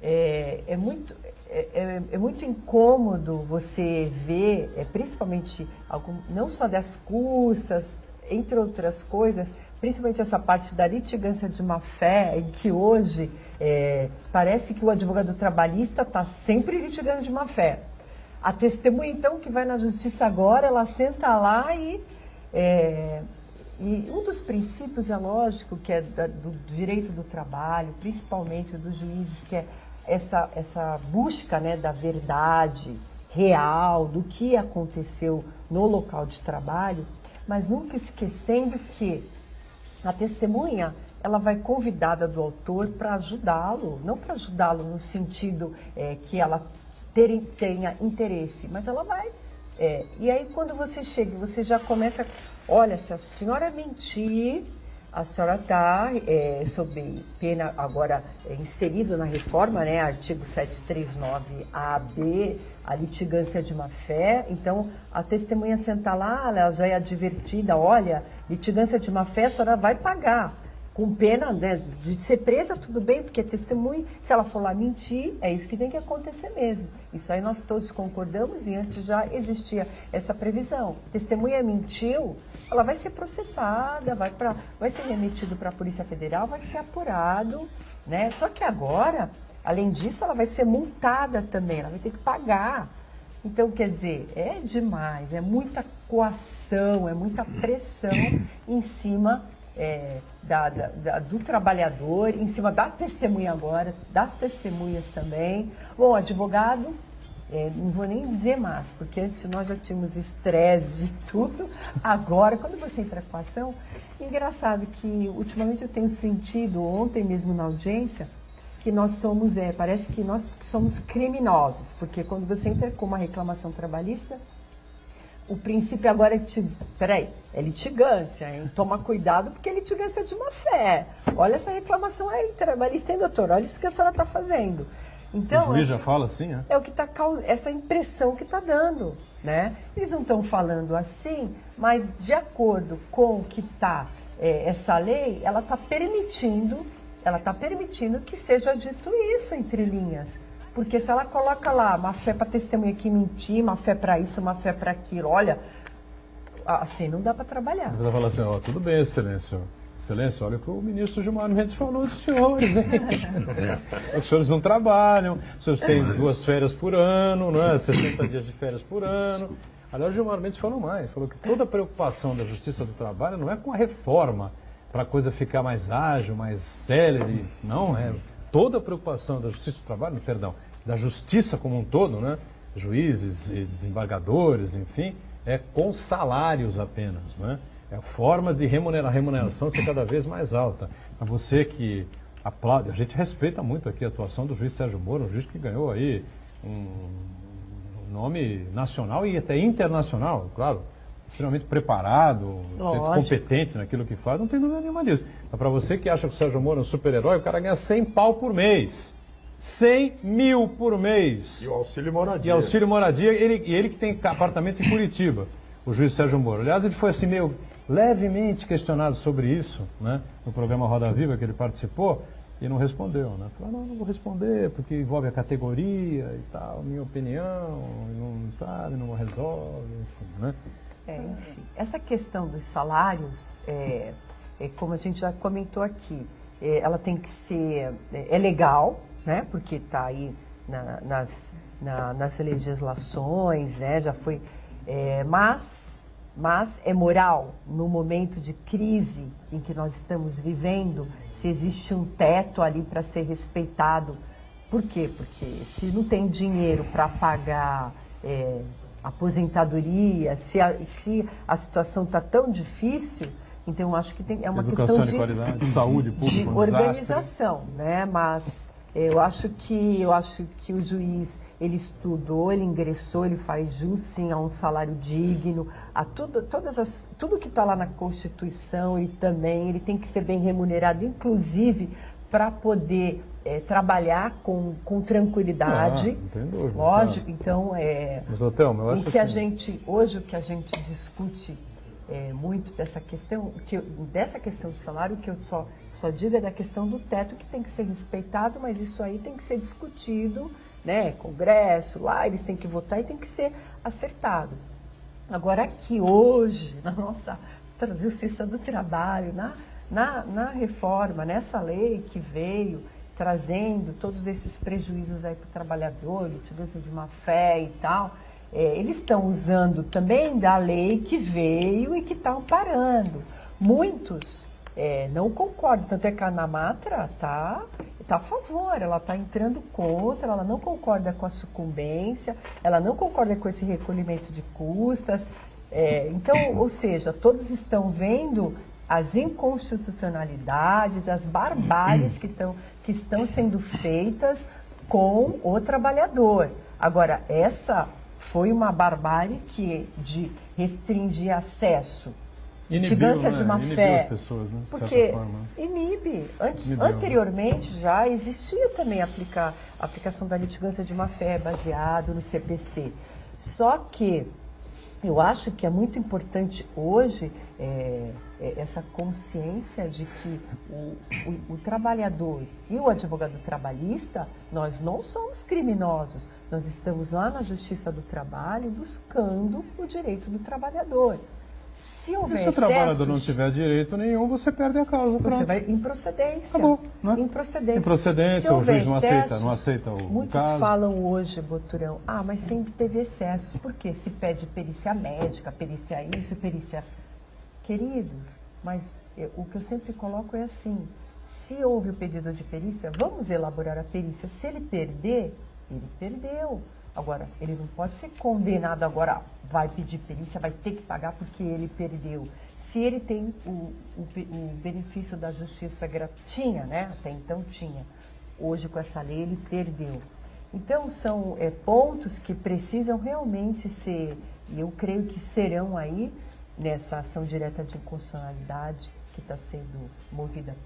é muito incômodo você ver, principalmente, não só das cursas, entre outras coisas, principalmente essa parte da litigância de má-fé, em que hoje parece que o advogado trabalhista está sempre litigando de má-fé. A testemunha, então, que vai na justiça agora, ela senta lá e um dos princípios, é lógico, que é do direito do trabalho, principalmente dos juízes, que é essa busca, né, da verdade real, do que aconteceu no local de trabalho, mas nunca esquecendo que a testemunha, ela vai convidada do autor para ajudá-lo, não para ajudá-lo no sentido que ela tenha interesse, mas ela vai. E aí quando você chega, você já começa, olha, se a senhora mentir, A senhora está sob pena, agora inserido na reforma, né, artigo 739-AB, a litigância de má-fé. Então, a testemunha senta lá, ela já é advertida, olha, litigância de má-fé, a senhora vai pagar. Com pena, né, de ser presa, tudo bem, porque testemunha, se ela for lá mentir, é isso que tem que acontecer mesmo. Isso aí nós todos concordamos e antes já existia essa previsão. Testemunha mentiu, ela vai ser processada, vai ser remetido para a Polícia Federal, vai ser apurado, né? Só que agora, além disso, ela vai ser multada também, ela vai ter que pagar. Então, quer dizer, é demais, é muita coação, é muita pressão em cima do trabalhador, em cima da testemunha agora, das testemunhas também. Bom, advogado, não vou nem dizer mais, porque antes nós já tínhamos estresse de tudo. Agora, quando você entra com a ação, engraçado que ultimamente eu tenho sentido, ontem mesmo na audiência, que nós somos, parece que nós somos criminosos, porque quando você entra com uma reclamação trabalhista, o princípio agora é litigância, hein? Toma cuidado porque é litigância de má fé. Olha essa reclamação aí, trabalhista, hein, doutor? Olha isso que a senhora está fazendo. Então, o juiz já fala assim, né? É o que está essa impressão que está dando, né? Eles não estão falando assim, mas de acordo com o que está essa lei, ela está permitindo que seja dito isso entre linhas. Porque se ela coloca lá má fé para testemunha que mentir, má fé para isso, má fé para aquilo, olha, assim não dá para trabalhar. Ela fala assim, tudo bem, excelência. Excelência, olha o que o ministro Gilmar Mendes falou dos senhores, hein? Os senhores não trabalham, os senhores têm 2 férias por ano, não é? 60 dias de férias por ano. Aliás, o Gilmar Mendes falou mais, falou que toda a preocupação da Justiça do Trabalho não é com a reforma, para a coisa ficar mais ágil, mais célere, não é. Toda a preocupação da Justiça do Trabalho, perdão, da Justiça como um todo, né? Juízes e desembargadores, enfim, é com salários apenas, né? É a forma de a remuneração ser cada vez mais alta. Para você que aplaude, a gente respeita muito aqui a atuação do juiz Sérgio Moro, um juiz que ganhou aí um nome nacional e até internacional, claro, extremamente preparado, competente naquilo que faz, não tem dúvida nenhuma disso. Mas para você que acha que o Sérgio Moro é um super-herói, o cara ganha 100 pau por mês. 100 mil por mês. E o auxílio moradia. E auxílio moradia, ele que tem apartamento em Curitiba, o juiz Sérgio Moro. Aliás, ele foi assim meio levemente questionado sobre isso, né, no programa Roda Viva que ele participou, e não respondeu, né? Falou, não vou responder, porque envolve a categoria e tal, minha opinião, não resolve, enfim, né? Enfim, essa questão dos salários, como a gente já comentou aqui, ela tem que ser, legal, né? Porque está aí nas legislações, né? Já foi, mas é moral, no momento de crise em que nós estamos vivendo, se existe um teto ali para ser respeitado. Por quê? Porque se não tem dinheiro para pagar aposentadoria, se a situação está tão difícil, então eu acho que é uma questão de qualidade, saúde pública, de organização, né? Mas eu acho que o juiz, ele estudou, ele ingressou, ele faz jus sim a um salário digno, a tudo que está lá na Constituição, ele tem que ser bem remunerado, inclusive para poder trabalhar com tranquilidade. Não tem dúvida. Lógico, então Mas, Thelma, eu acho assim, hoje o que a gente discute muito dessa questão do salário, o que eu só digo é da questão do teto, que tem que ser respeitado, mas isso aí tem que ser discutido, né? Congresso, lá eles têm que votar e tem que ser acertado. Agora aqui hoje, na nossa Justiça do Trabalho, na reforma, nessa lei que veio trazendo todos esses prejuízos aí para o trabalhador, litigância de má fé e tal, eles estão usando também da lei que veio e que está amparando. Muitos não concordam, tanto é que a Anamatra está a favor, ela está entrando contra, ela não concorda com a sucumbência, ela não concorda com esse recolhimento de custas. Então, ou seja, todos estão vendo as inconstitucionalidades, as barbáries que estão sendo feitas com o trabalhador. Agora, essa foi uma barbárie de restringir acesso litigância de má fé. As pessoas, né? Porque inibe. Anteriormente já existia também a aplicação da litigância de má fé baseado no CPC. Só que eu acho que é muito importante hoje essa consciência de que o trabalhador e o advogado trabalhista, nós não somos criminosos. Nós estamos lá na Justiça do Trabalho buscando o direito do trabalhador. Se houver se o trabalhador não tiver direito nenhum, você perde a causa. Você vai em procedência. Acabou, né? Em procedência. Em procedência, o juiz não aceita o muitos caso. falam hoje, Boturão, mas sempre teve excessos. Por quê? Se pede perícia médica, perícia isso, perícia... Queridos, mas o que eu sempre coloco é assim, se houve o pedido de perícia, vamos elaborar a perícia. Se ele perder, ele perdeu. Agora, ele não pode ser condenado agora, vai pedir perícia, vai ter que pagar porque ele perdeu. Se ele tem o benefício da justiça tinha, né? Até então tinha. Hoje, com essa lei, ele perdeu. Então, são pontos que precisam realmente ser, e eu creio que serão aí, nessa ação direta de inconstitucionalidade que está sendo movida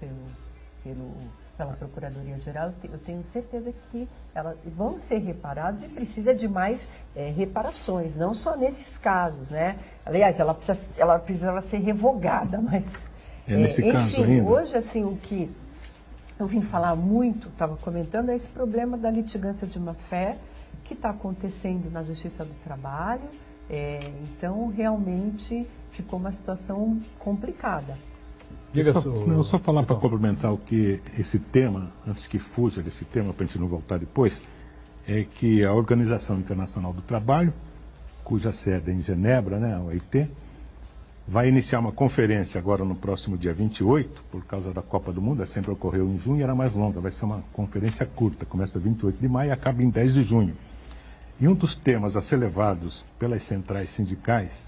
pela Procuradoria-Geral, eu tenho certeza que elas vão ser reparadas e precisa de mais reparações, não só nesses casos, né? Aliás, ela precisava ser revogada, mas... nesse caso enfim, ainda. hoje, assim, o que eu vim falar muito, estava comentando, é esse problema da litigância de má-fé que está acontecendo na Justiça do Trabalho. Então, realmente, ficou uma situação complicada. Eu só falar para complementar o que esse tema, antes que fuja desse tema, para a gente não voltar depois, é que a Organização Internacional do Trabalho, cuja sede é em Genebra, né, a OIT, vai iniciar uma conferência agora no próximo dia 28, por causa da Copa do Mundo, sempre ocorreu em junho e era mais longa, vai ser uma conferência curta, começa 28 de maio e acaba em 10 de junho. E um dos temas a ser levados pelas centrais sindicais,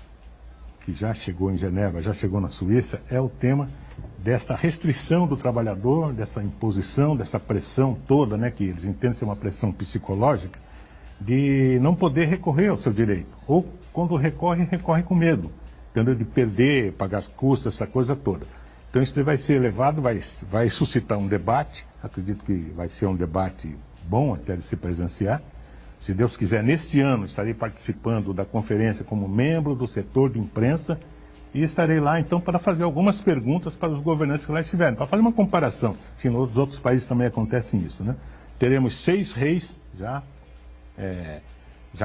que já chegou em Genebra, já chegou na Suíça, é o tema dessa restrição do trabalhador, dessa imposição, dessa pressão toda, né, que eles entendem ser uma pressão psicológica, de não poder recorrer ao seu direito. Ou, quando recorre, recorre com medo, tendo de perder, pagar as custas, essa coisa toda. Então, isso vai ser levado, vai suscitar um debate, acredito que vai ser um debate bom até de se presenciar. Se Deus quiser, neste ano, estarei participando da conferência como membro do setor de imprensa e estarei lá, então, para fazer algumas perguntas para os governantes que lá estiverem, para fazer uma comparação, se nos outros países também acontece isso, né? Teremos 6 reis já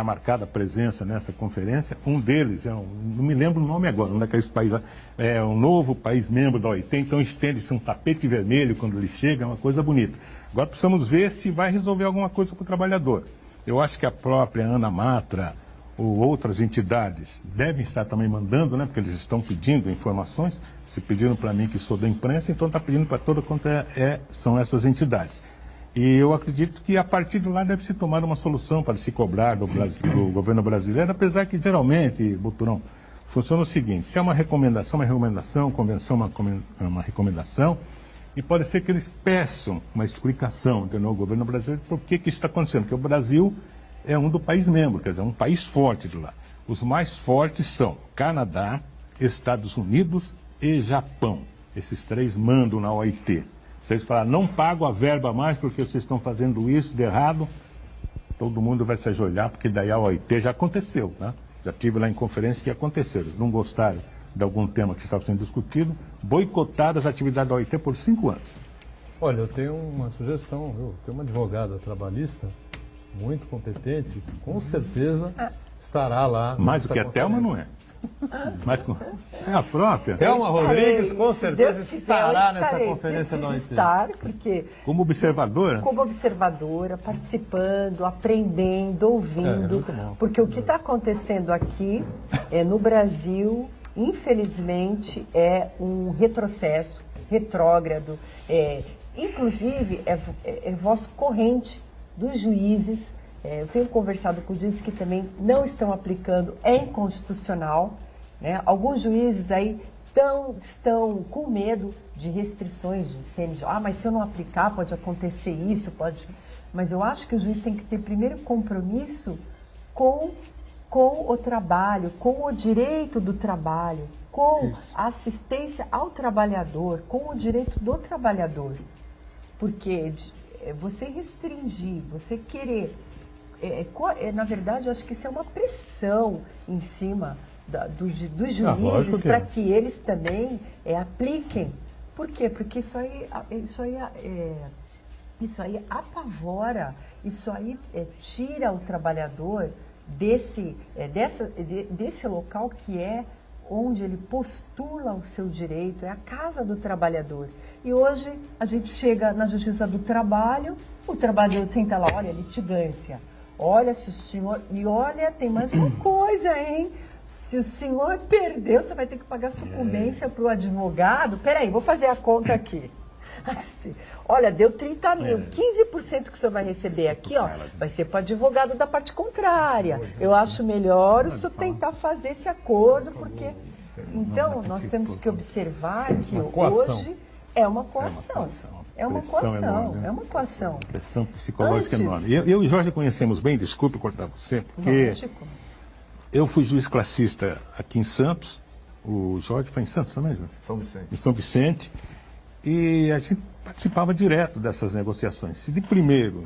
marcada a presença nessa conferência. Um deles, não me lembro o nome agora, um daqueles países, é um novo país membro da OIT, então estende-se um tapete vermelho quando ele chega, é uma coisa bonita. Agora precisamos ver se vai resolver alguma coisa para o trabalhador. Eu acho que a própria Ana Matra ou outras entidades devem estar também mandando, né, porque eles estão pedindo informações, se pediram para mim que sou da imprensa, então está pedindo para toda quanto são essas entidades. E eu acredito que a partir de lá deve se tomar uma solução para se cobrar do governo brasileiro, apesar que geralmente, Boturão, funciona o seguinte: se é uma recomendação, convenção, uma recomendação, e pode ser que eles peçam uma explicação, entendeu, ao governo brasileiro, por que isso está acontecendo, porque o Brasil é um do país membro, quer dizer, um país forte de lá. Os mais fortes são Canadá, Estados Unidos e Japão. Esses 3 mandam na OIT. Vocês falam, não pago a verba mais porque vocês estão fazendo isso de errado, todo mundo vai se ajoelhar, porque daí a OIT já aconteceu, né? Já tive lá em conferência que aconteceu. Eles não gostaram de algum tema que estava sendo discutido, boicotaram as atividades da OIT por 5 anos. Olha, eu tenho uma sugestão, viu? Tem uma advogada trabalhista muito competente, que com certeza estará lá. Mais do que a Thelma, não é? Mas é a própria. Thelma Rodrigues, com certeza, estará nessa conferência da OIT. Porque como observadora? Como observadora, participando, aprendendo, ouvindo. Porque o que está acontecendo aqui, no Brasil, infelizmente, é um retrocesso, retrógrado. Inclusive, é voz corrente dos juízes. Eu tenho conversado com juízes que também não estão aplicando, é inconstitucional, né? Alguns juízes aí estão com medo de restrições de CNJ. Mas se eu não aplicar, pode acontecer isso, pode... Mas eu acho que o juiz tem que ter primeiro compromisso com com o trabalho, com o direito do trabalho, com a assistência ao trabalhador, com o direito do trabalhador. Porque você restringir, você querer, na verdade, eu acho que isso é uma pressão em cima dos juízes para que eles também apliquem. Por quê? Porque isso aí apavora, isso aí tira o trabalhador desse local que é onde ele postula o seu direito, é a casa do trabalhador. E hoje a gente chega na Justiça do Trabalho, o trabalhador senta lá, olha, litigância, olha se o senhor... E olha, tem mais uma coisa, hein? Se o senhor perdeu, você vai ter que pagar sucumbência para o advogado. Peraí, vou fazer a conta aqui. Olha, deu 30 mil, 15% que o senhor vai receber aqui, ó, vai ser para o advogado da parte contrária. Eu acho melhor o senhor tentar fazer esse acordo, porque... Então, nós temos que observar que hoje é uma coação. É uma coação. Pressão psicológica enorme. Eu e Jorge conhecemos bem, desculpe cortar você, porque eu fui juiz classista aqui em Santos, o Jorge foi em Santos também, Jorge? São Vicente. Em São Vicente, e a gente participava direto dessas negociações. Se de primeiro,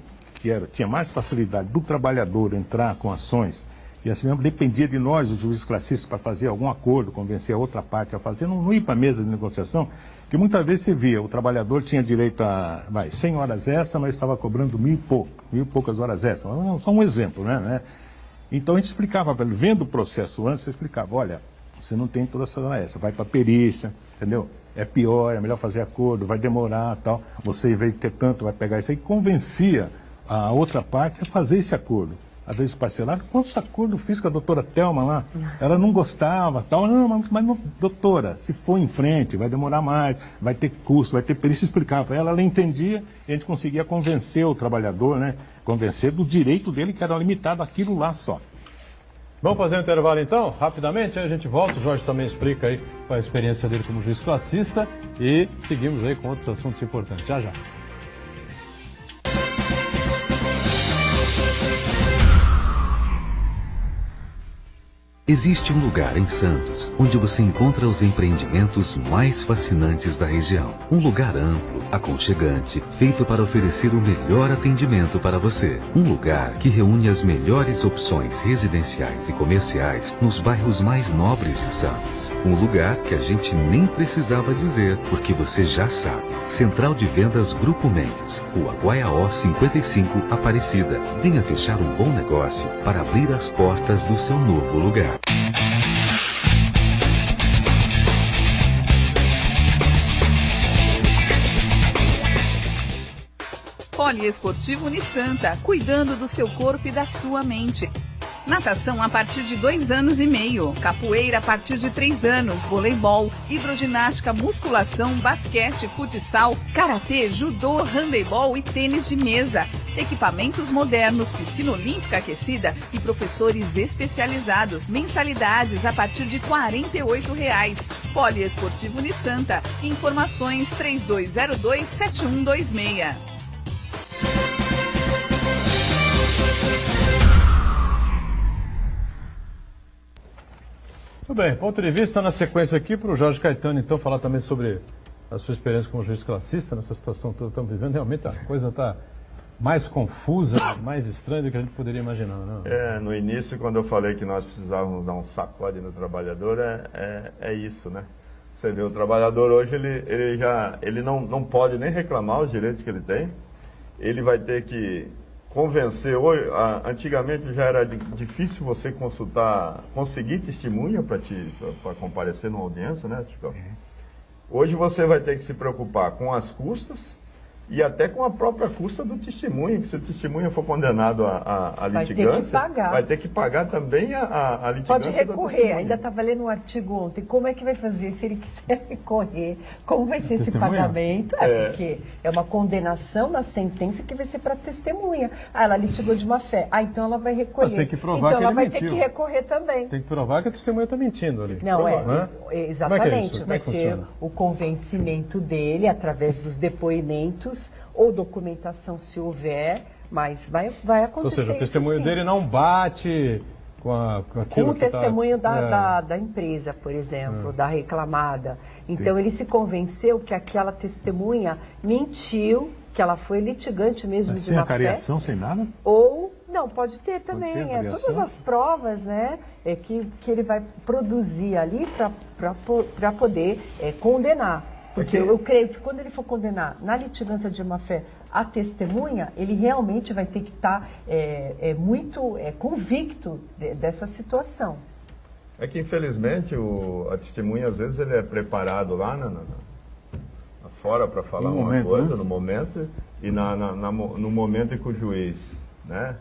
tinha mais facilidade do trabalhador entrar com ações, e assim mesmo dependia de nós, os juízes classistas, para fazer algum acordo, convencer a outra parte a fazer, não ir para a mesa de negociação, que muitas vezes você via, o trabalhador tinha direito a 100 horas extras, mas estava cobrando mil e poucas horas extras. Só um exemplo, né? Então a gente explicava para ele, vendo o processo antes, você explicava, olha, você não tem toda essa hora extra, vai para a perícia, entendeu? É pior, é melhor fazer acordo, vai demorar, tal. Você, em vez de ter tanto, vai pegar isso aí. Convencia a outra parte a fazer esse acordo. Às vezes parcelado. Quantos acordos fiz com a doutora Thelma lá? Ela não gostava, tal. Não, mas doutora, se for em frente, vai demorar mais, vai ter custo, vai ter perícia. Explicava para ela, ela entendia e a gente conseguia convencer o trabalhador, né? Convencer do direito dele, que era limitado àquilo lá só. Vamos fazer um intervalo então, rapidamente, aí a gente volta, o Jorge também explica aí qual é a experiência dele como juiz classista e seguimos aí com outros assuntos importantes. Já, já. Existe um lugar em Santos onde você encontra os empreendimentos mais fascinantes da região. Um lugar amplo, aconchegante, feito para oferecer o melhor atendimento para você. Um lugar que reúne as melhores opções residenciais e comerciais nos bairros mais nobres de Santos. Um lugar que a gente nem precisava dizer, porque você já sabe. Central de Vendas Grupo Mendes, Rua Guaiaó 55, Aparecida. Venha fechar um bom negócio para abrir as portas do seu novo lugar. Poliesportivo Unisanta, cuidando do seu corpo e da sua mente. Natação a partir de 2 anos e meio, capoeira a partir de 3 anos, voleibol, hidroginástica, musculação, basquete, futsal, karatê, judô, handebol e tênis de mesa. Equipamentos modernos, piscina olímpica aquecida e professores especializados. Mensalidades a partir de R$ 48,00. Poliesportivo Unisanta. Informações 3202-7126. Tudo bem, ponto de vista na sequência aqui para o Jorge Caetano, então, falar também sobre a sua experiência como juiz classista nessa situação toda que estamos vivendo. Realmente a coisa está mais confusa, mais estranha do que a gente poderia imaginar, não? No início, quando eu falei que nós precisávamos dar um sacode no trabalhador, é isso, né? Você vê, o trabalhador hoje, ele não pode nem reclamar os direitos que ele tem, ele vai ter que convencer. Antigamente já era difícil você conseguir testemunha para comparecer numa audiência, né, Chico? Hoje você vai ter que se preocupar com as custas e até com a própria custa do testemunha, que se o testemunha for condenado a litigância, vai ter que pagar também a litigância. Pode recorrer, ainda estava lendo um artigo ontem, como é que vai fazer se ele quiser recorrer, como vai ser esse pagamento? Porque é uma condenação na sentença que vai ser para testemunha. Ela litigou de má fé, então ela vai recorrer. Mas tem que provar então que ela vai mentiu. ter que recorrer também. Tem que provar que a testemunha está mentindo ali. Não, exatamente. Como é vai que ser funciona? o convencimento dele através dos depoimentos ou documentação, se houver, mas vai acontecer. Ou seja, o testemunho sim. dele não bate aquilo Com o que testemunho da empresa, por exemplo, da reclamada. Então, ele se convenceu que aquela testemunha mentiu, que ela foi litigante mesmo de sem má a cariação, sem nada? Ou, não, pode ter também. Pode ter Todas as provas, né, que ele vai produzir ali para poder condenar. Porque eu creio que quando ele for condenar na litigância de má-fé a testemunha, ele realmente vai ter que estar muito convicto dessa situação. É que, infelizmente, a testemunha, às vezes, ele é preparado lá fora para falar uma coisa, no momento, e no momento em que o juiz, né,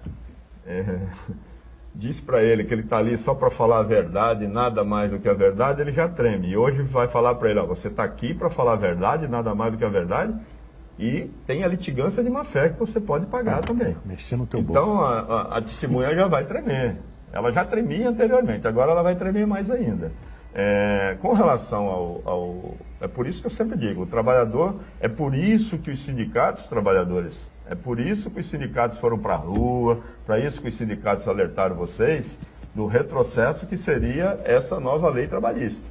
diz para ele que ele está ali só para falar a verdade, nada mais do que a verdade, ele já treme. E hoje vai falar para ele, ó, você está aqui para falar a verdade, nada mais do que a verdade, e tem a litigância de má-fé que você pode pagar também. Mexer no teu bolso. Então, a testemunha já vai tremer. Ela já tremia anteriormente, agora ela vai tremer mais ainda. Com relação ao... É por isso que eu sempre digo, o trabalhador, é por isso que os sindicatos trabalhadores, é por isso que os sindicatos foram para a rua, para isso que os sindicatos alertaram vocês do retrocesso que seria essa nova lei trabalhista.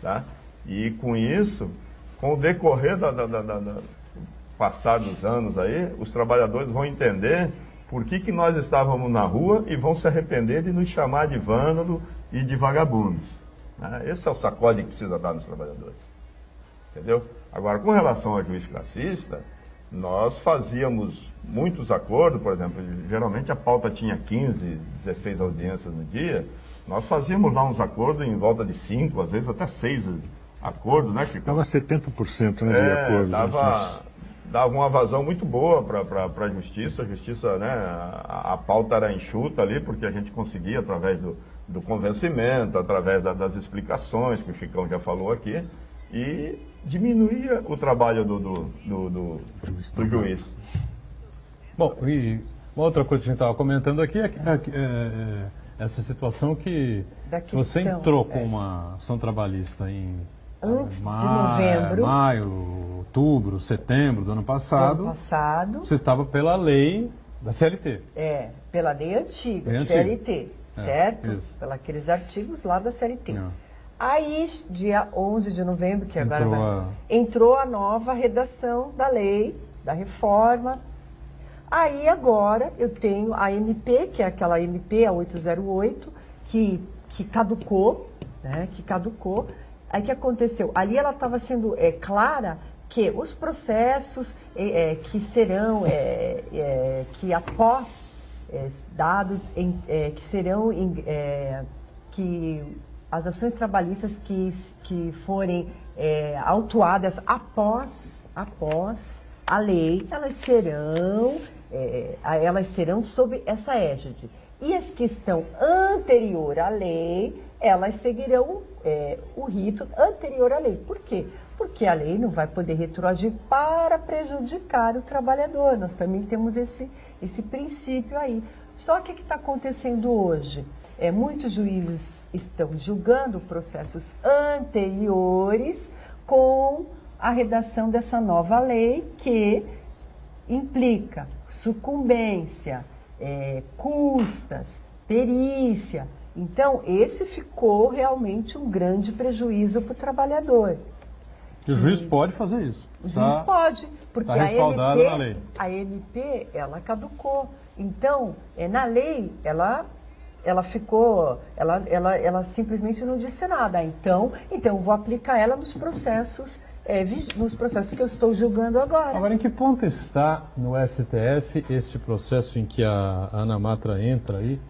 Tá? E com isso, com o decorrer passar dos anos aí, os trabalhadores vão entender por que nós estávamos na rua e vão se arrepender de nos chamar de vândalo e de vagabundos. Esse é o sacode que precisa dar nos trabalhadores. Entendeu? Agora, com relação ao juiz classista, nós fazíamos muitos acordos, por exemplo, geralmente a pauta tinha 15, 16 audiências no dia, nós fazíamos lá uns acordos em volta de 5, às vezes até 6 acordos, né, Chico? Dava 70%, né, de acordos. Dava uma vazão muito boa para a justiça, né, a pauta era enxuta ali, porque a gente conseguia, através do convencimento, através das explicações, que o Chicão já falou aqui, e diminuía o trabalho do juiz. Bom, e uma outra coisa que a gente estava comentando aqui é essa situação que você entrou com uma ação trabalhista em antes de novembro, maio, outubro, setembro do ano passado. Você estava pela lei da CLT. Pela lei antiga, CLT, certo? Pelos aqueles artigos lá da CLT. Aí, dia 11 de novembro, que agora entrou a nova redação da lei, da reforma. Aí, agora, eu tenho a MP, que é aquela MP, a 808, que caducou, né? Que caducou. Aí, o que aconteceu? Ali, ela estava sendo clara que os processos que serão, que após dados, que serão, que as ações trabalhistas que forem autuadas após a lei, elas serão sob essa égide. E as que estão anterior à lei, elas seguirão o rito anterior à lei. Por quê? Porque a lei não vai poder retroagir para prejudicar o trabalhador. Nós também temos esse princípio aí. Só que o que está acontecendo hoje? Muitos juízes estão julgando processos anteriores com a redação dessa nova lei que implica sucumbência, custas, perícia. Então, esse ficou realmente um grande prejuízo para o trabalhador. E o juiz pode fazer isso. O juiz pode, porque a MP, ela caducou. Então, na lei, ela ficou, ela simplesmente não disse nada. Então eu vou aplicar ela nos processos que eu estou julgando agora. Agora, em que ponto está no STF esse processo em que a Ana Matra entra aí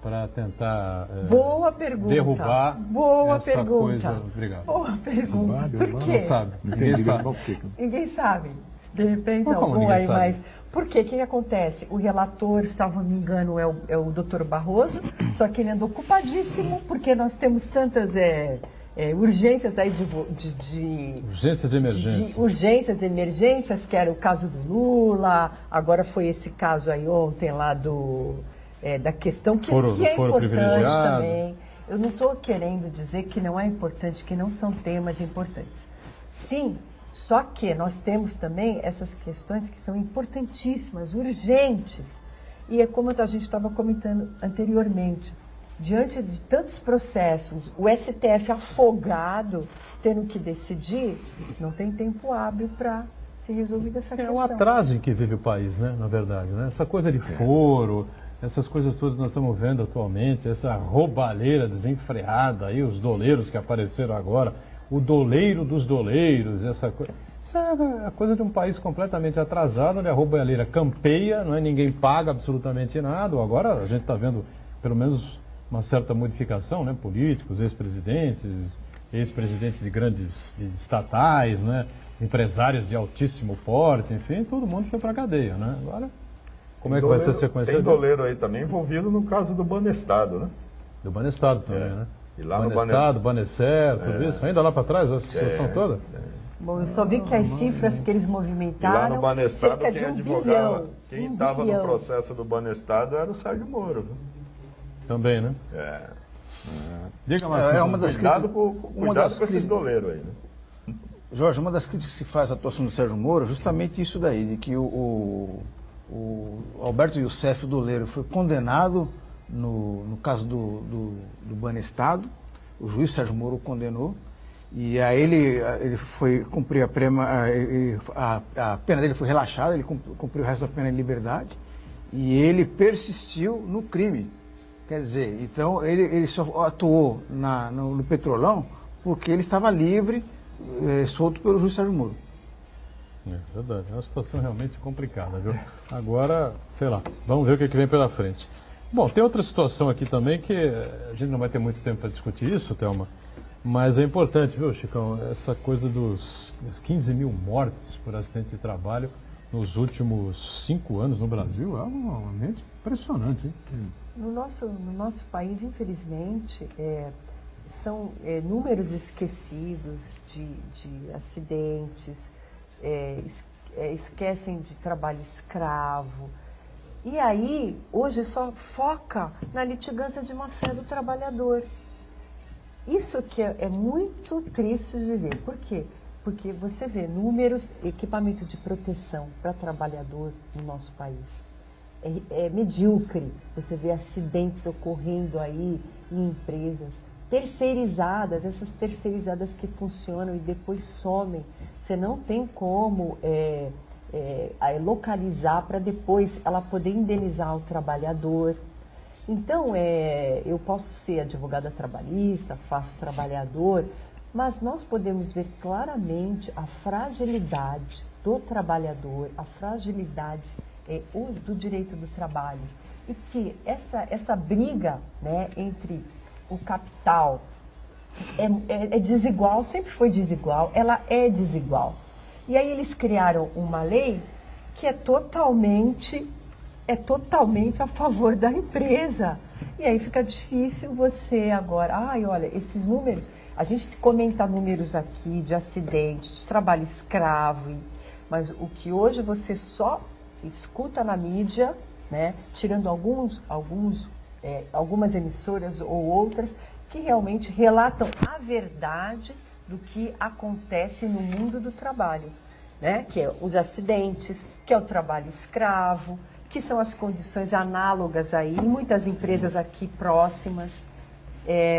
para tentar derrubar essa coisa? Obrigado. Boa pergunta. Por quê? Não sabe. Ninguém sabe. De repente, algum aí mais... Por quê? O que acontece? O relator, se não me engano, é o doutor Barroso, só que ele andou ocupadíssimo, porque nós temos tantas urgências aí urgências e emergências. Urgências e emergências, que era o caso do Lula, agora foi esse caso aí ontem lá da questão que é importante também. Eu não estou querendo dizer que não é importante, que não são temas importantes. Sim, só que nós temos também essas questões que são importantíssimas, urgentes. E é como a gente estava comentando anteriormente. diante de tantos processos, o STF afogado, tendo que decidir, não tem tempo hábil para ser resolvida essa questão. É um atraso em que vive o país, né, na verdade, né? Essa coisa de foro, essas coisas todas que nós estamos vendo atualmente, essa roubalheira desenfreada aí, os doleiros que apareceram agora, o doleiro dos doleiros, essa coisa. Isso é a coisa de um país completamente atrasado, onde a roubalheira campeia, não é? Ninguém paga absolutamente nada. Agora a gente está vendo, pelo menos, uma certa modificação, né? Políticos, ex-presidentes de grandes estatais, né? Empresários de altíssimo porte, enfim, todo mundo foi para a cadeia, né? Agora, como é que vai ser a sequência? Tem doleiro aí também envolvido no caso do Banestado, né? Do Banestado também, né? E lá Banestado, Banecer, tudo isso, ainda lá para trás, a situação toda? Bom, eu só vi que as cifras que eles movimentaram, e lá no Banestado, cerca de quem advogava, quem estava no processo do Banestado era o Sérgio Moro. Viu? Também, né? Diga, Marcelo. Cuidado com esses doleiros aí, né? Jorge, uma das críticas que se faz à atuação do Sérgio Moro é justamente isso daí, de que o Alberto Youssef, o doleiro, foi condenado no caso do Banestado, o juiz Sérgio Moro o condenou, e aí ele foi cumprir a pena dele foi relaxada, ele cumpriu o resto da pena em liberdade, e ele persistiu no crime. Quer dizer, então ele só atuou no Petrolão porque ele estava livre, solto pelo juiz Sérgio Moro. É verdade, é uma situação realmente complicada, viu? Agora, sei lá, vamos ver o que vem pela frente. Bom, tem outra situação aqui também que a gente não vai ter muito tempo para discutir isso, Thelma, mas é importante, viu, Chicão? Essa coisa das 15 mil mortes por acidente de trabalho nos últimos 5 anos no Brasil é realmente impressionante, hein? No nosso país, infelizmente, são números esquecidos de acidentes, esquecem de trabalho escravo. E aí, hoje só foca na litigância de má-fé do trabalhador. Isso que é muito triste de ver. Por quê? Porque você vê números, equipamento de proteção para trabalhador no nosso país. É medíocre. Você vê acidentes ocorrendo aí em empresas terceirizadas, essas terceirizadas que funcionam e depois somem. Você não tem como localizar para depois ela poder indenizar o trabalhador. Então, eu posso ser advogada trabalhista, faço trabalhador, mas nós podemos ver claramente a fragilidade do trabalhador, a fragilidade do direito do trabalho. E que essa briga, né, entre o capital é desigual, sempre foi desigual, ela é desigual. E aí eles criaram uma lei que é totalmente a favor da empresa. E aí fica difícil você agora, olha, esses números, a gente comenta números aqui de acidentes, de trabalho escravo, mas o que hoje você só escuta na mídia, né, tirando algumas emissoras ou outras, que realmente relatam a verdade do que acontece no mundo do trabalho, né? Que é os acidentes, que é o trabalho escravo, que são as condições análogas aí, muitas empresas aqui próximas,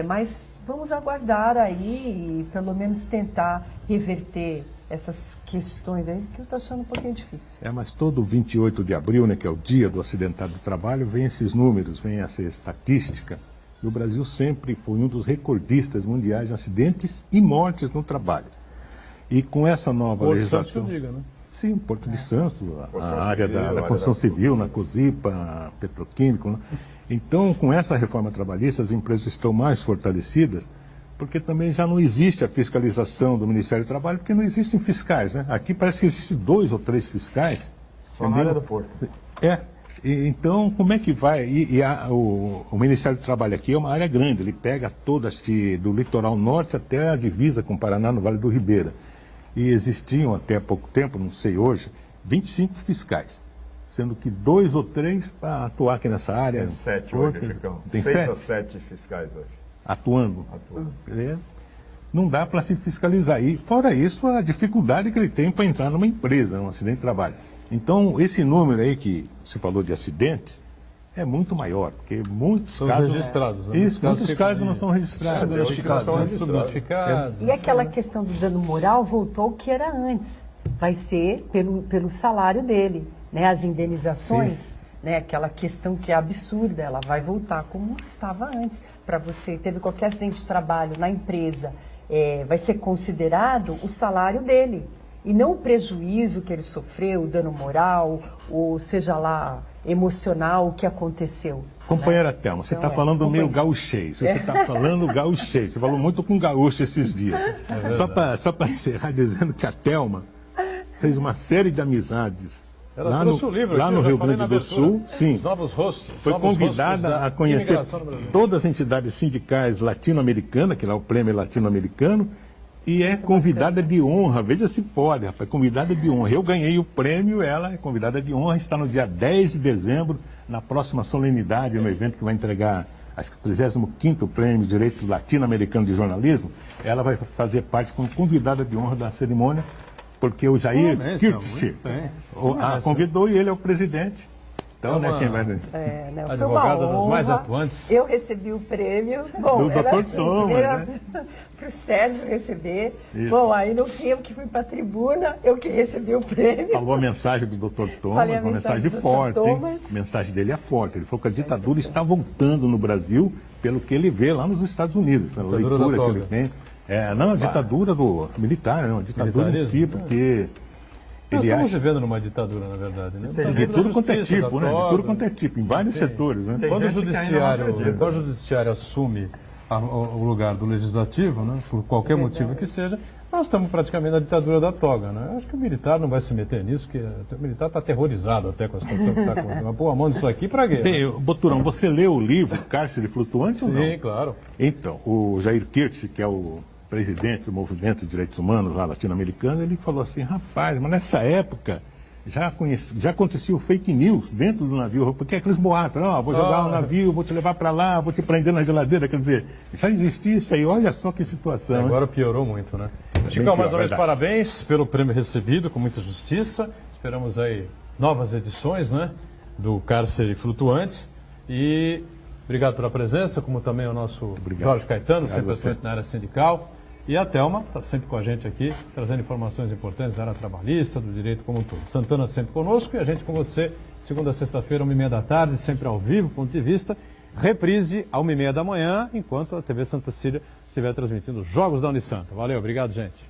mas vamos aguardar aí e pelo menos tentar reverter essas questões aí, que eu estou achando um pouquinho difícil. Mas todo 28 de abril, né, que é o dia do acidentado do trabalho, vem esses números, vem essa estatística. E o Brasil sempre foi um dos recordistas mundiais de acidentes e mortes no trabalho. E com essa nova legislação... Porto diga, né? Sim, Porto de Santos, a área da construção civil, na COSIPA, petroquímico. Né? Então, com essa reforma trabalhista, as empresas estão mais fortalecidas, porque também já não existe a fiscalização do Ministério do Trabalho, porque não existem fiscais, né? Aqui parece que existem 2 ou 3 fiscais. Só na área do Porto. Então, como é que vai? O Ministério do Trabalho aqui é uma área grande, ele pega todas do litoral norte até a divisa com o Paraná, no Vale do Ribeira. E existiam até há pouco tempo, não sei hoje, 25 fiscais, sendo que 2 ou 3 para atuar aqui nessa área. Tem 7 hoje, Chicão. Tem 6 ou 7 fiscais hoje. Atuando. Não dá para se fiscalizar. E, fora isso, a dificuldade que ele tem para entrar numa empresa, num acidente de trabalho. Então, esse número aí que você falou de acidentes, é muito maior, porque muitos São casos... registrados, né? Isso, muitos casos não são registrados. Subnotificados. E aquela questão do dano moral voltou ao que era antes. Vai ser pelo salário dele, né? As indenizações, né? Aquela questão que é absurda, ela vai voltar como estava antes. Para você, teve qualquer acidente de trabalho na empresa, vai ser considerado o salário dele. E não o prejuízo que ele sofreu, o dano moral, ou seja lá, emocional, o que aconteceu. Companheira Thelma, você está falando meio gauchês. Você está falando gauchês. Você falou muito com gaúcho esses dias. Só para encerrar dizendo que a Thelma fez uma série de amizades lá no Rio Grande do Sul. Sim. Novos rostos. Foi convidada a conhecer todas as entidades sindicais latino-americanas, que lá é o prêmio latino-americano, e é convidada de honra. Veja se pode, rapaz, convidada de honra. Eu ganhei o prêmio, ela é convidada de honra, está no dia 10 de dezembro, na próxima solenidade, no evento que vai entregar, acho que o 35º Prêmio de Direito Latino-Americano de Jornalismo. Ela vai fazer parte como convidada de honra da cerimônia, porque o Jair Kirchner convidou e ele é o presidente. Então, né, quem vai... advogada das mais atuantes. Eu recebi o prêmio. Bom, do era Dr. assim, Thomas, né? Para o Sérgio receber. Isso. Bom, aí no fim eu que fui para a tribuna, eu que recebi o prêmio. Falou a mensagem do Dr. Thomas, uma mensagem forte, hein? A mensagem dele é forte. Ele falou que a ditadura está voltando no Brasil pelo que ele vê lá nos Estados Unidos, pela leitura que ele tem. Não, a ditadura do militar, não, a ditadura em si, porque... Nós estamos vivendo numa ditadura, na verdade, né? De tudo quanto é tipo, né? De tudo quanto é tipo, em vários setores, né? Quando o judiciário assume o lugar do legislativo, né? Por qualquer motivo que seja, nós estamos praticamente na ditadura da toga, né? Eu acho que o militar não vai se meter nisso, porque o militar está aterrorizado até com a situação que está acontecendo. Mas pôr a mão nisso aqui para quê? Bem, Boturão, você leu o livro Cárcere Flutuante ou não? Sim, claro. Então, o Jair Kirchner, que é o presidente do Movimento de Direitos Humanos lá latino-americano, ele falou assim, rapaz, mas nessa época já acontecia o fake news dentro do navio, porque aqueles boatos, vou jogar o navio, vou te levar para lá, vou te prender na geladeira, quer dizer, já existia isso aí, olha só que situação. Agora piorou muito, né? Chicão, mais uma vez, parabéns pelo prêmio recebido, com muita justiça, esperamos aí novas edições, né, do Cárcere Flutuante, e obrigado pela presença, como também o nosso Jorge Caetano, sempre atuante na área sindical. E a Thelma está sempre com a gente aqui, trazendo informações importantes da área trabalhista, do direito como um todo. Santana sempre conosco e a gente com você, segunda a sexta-feira, 1h30 da tarde, sempre ao vivo, ponto de vista. Reprise à 1h30 da manhã, enquanto a TV Santa Cília estiver transmitindo os Jogos da Unisanta. Valeu, obrigado, gente.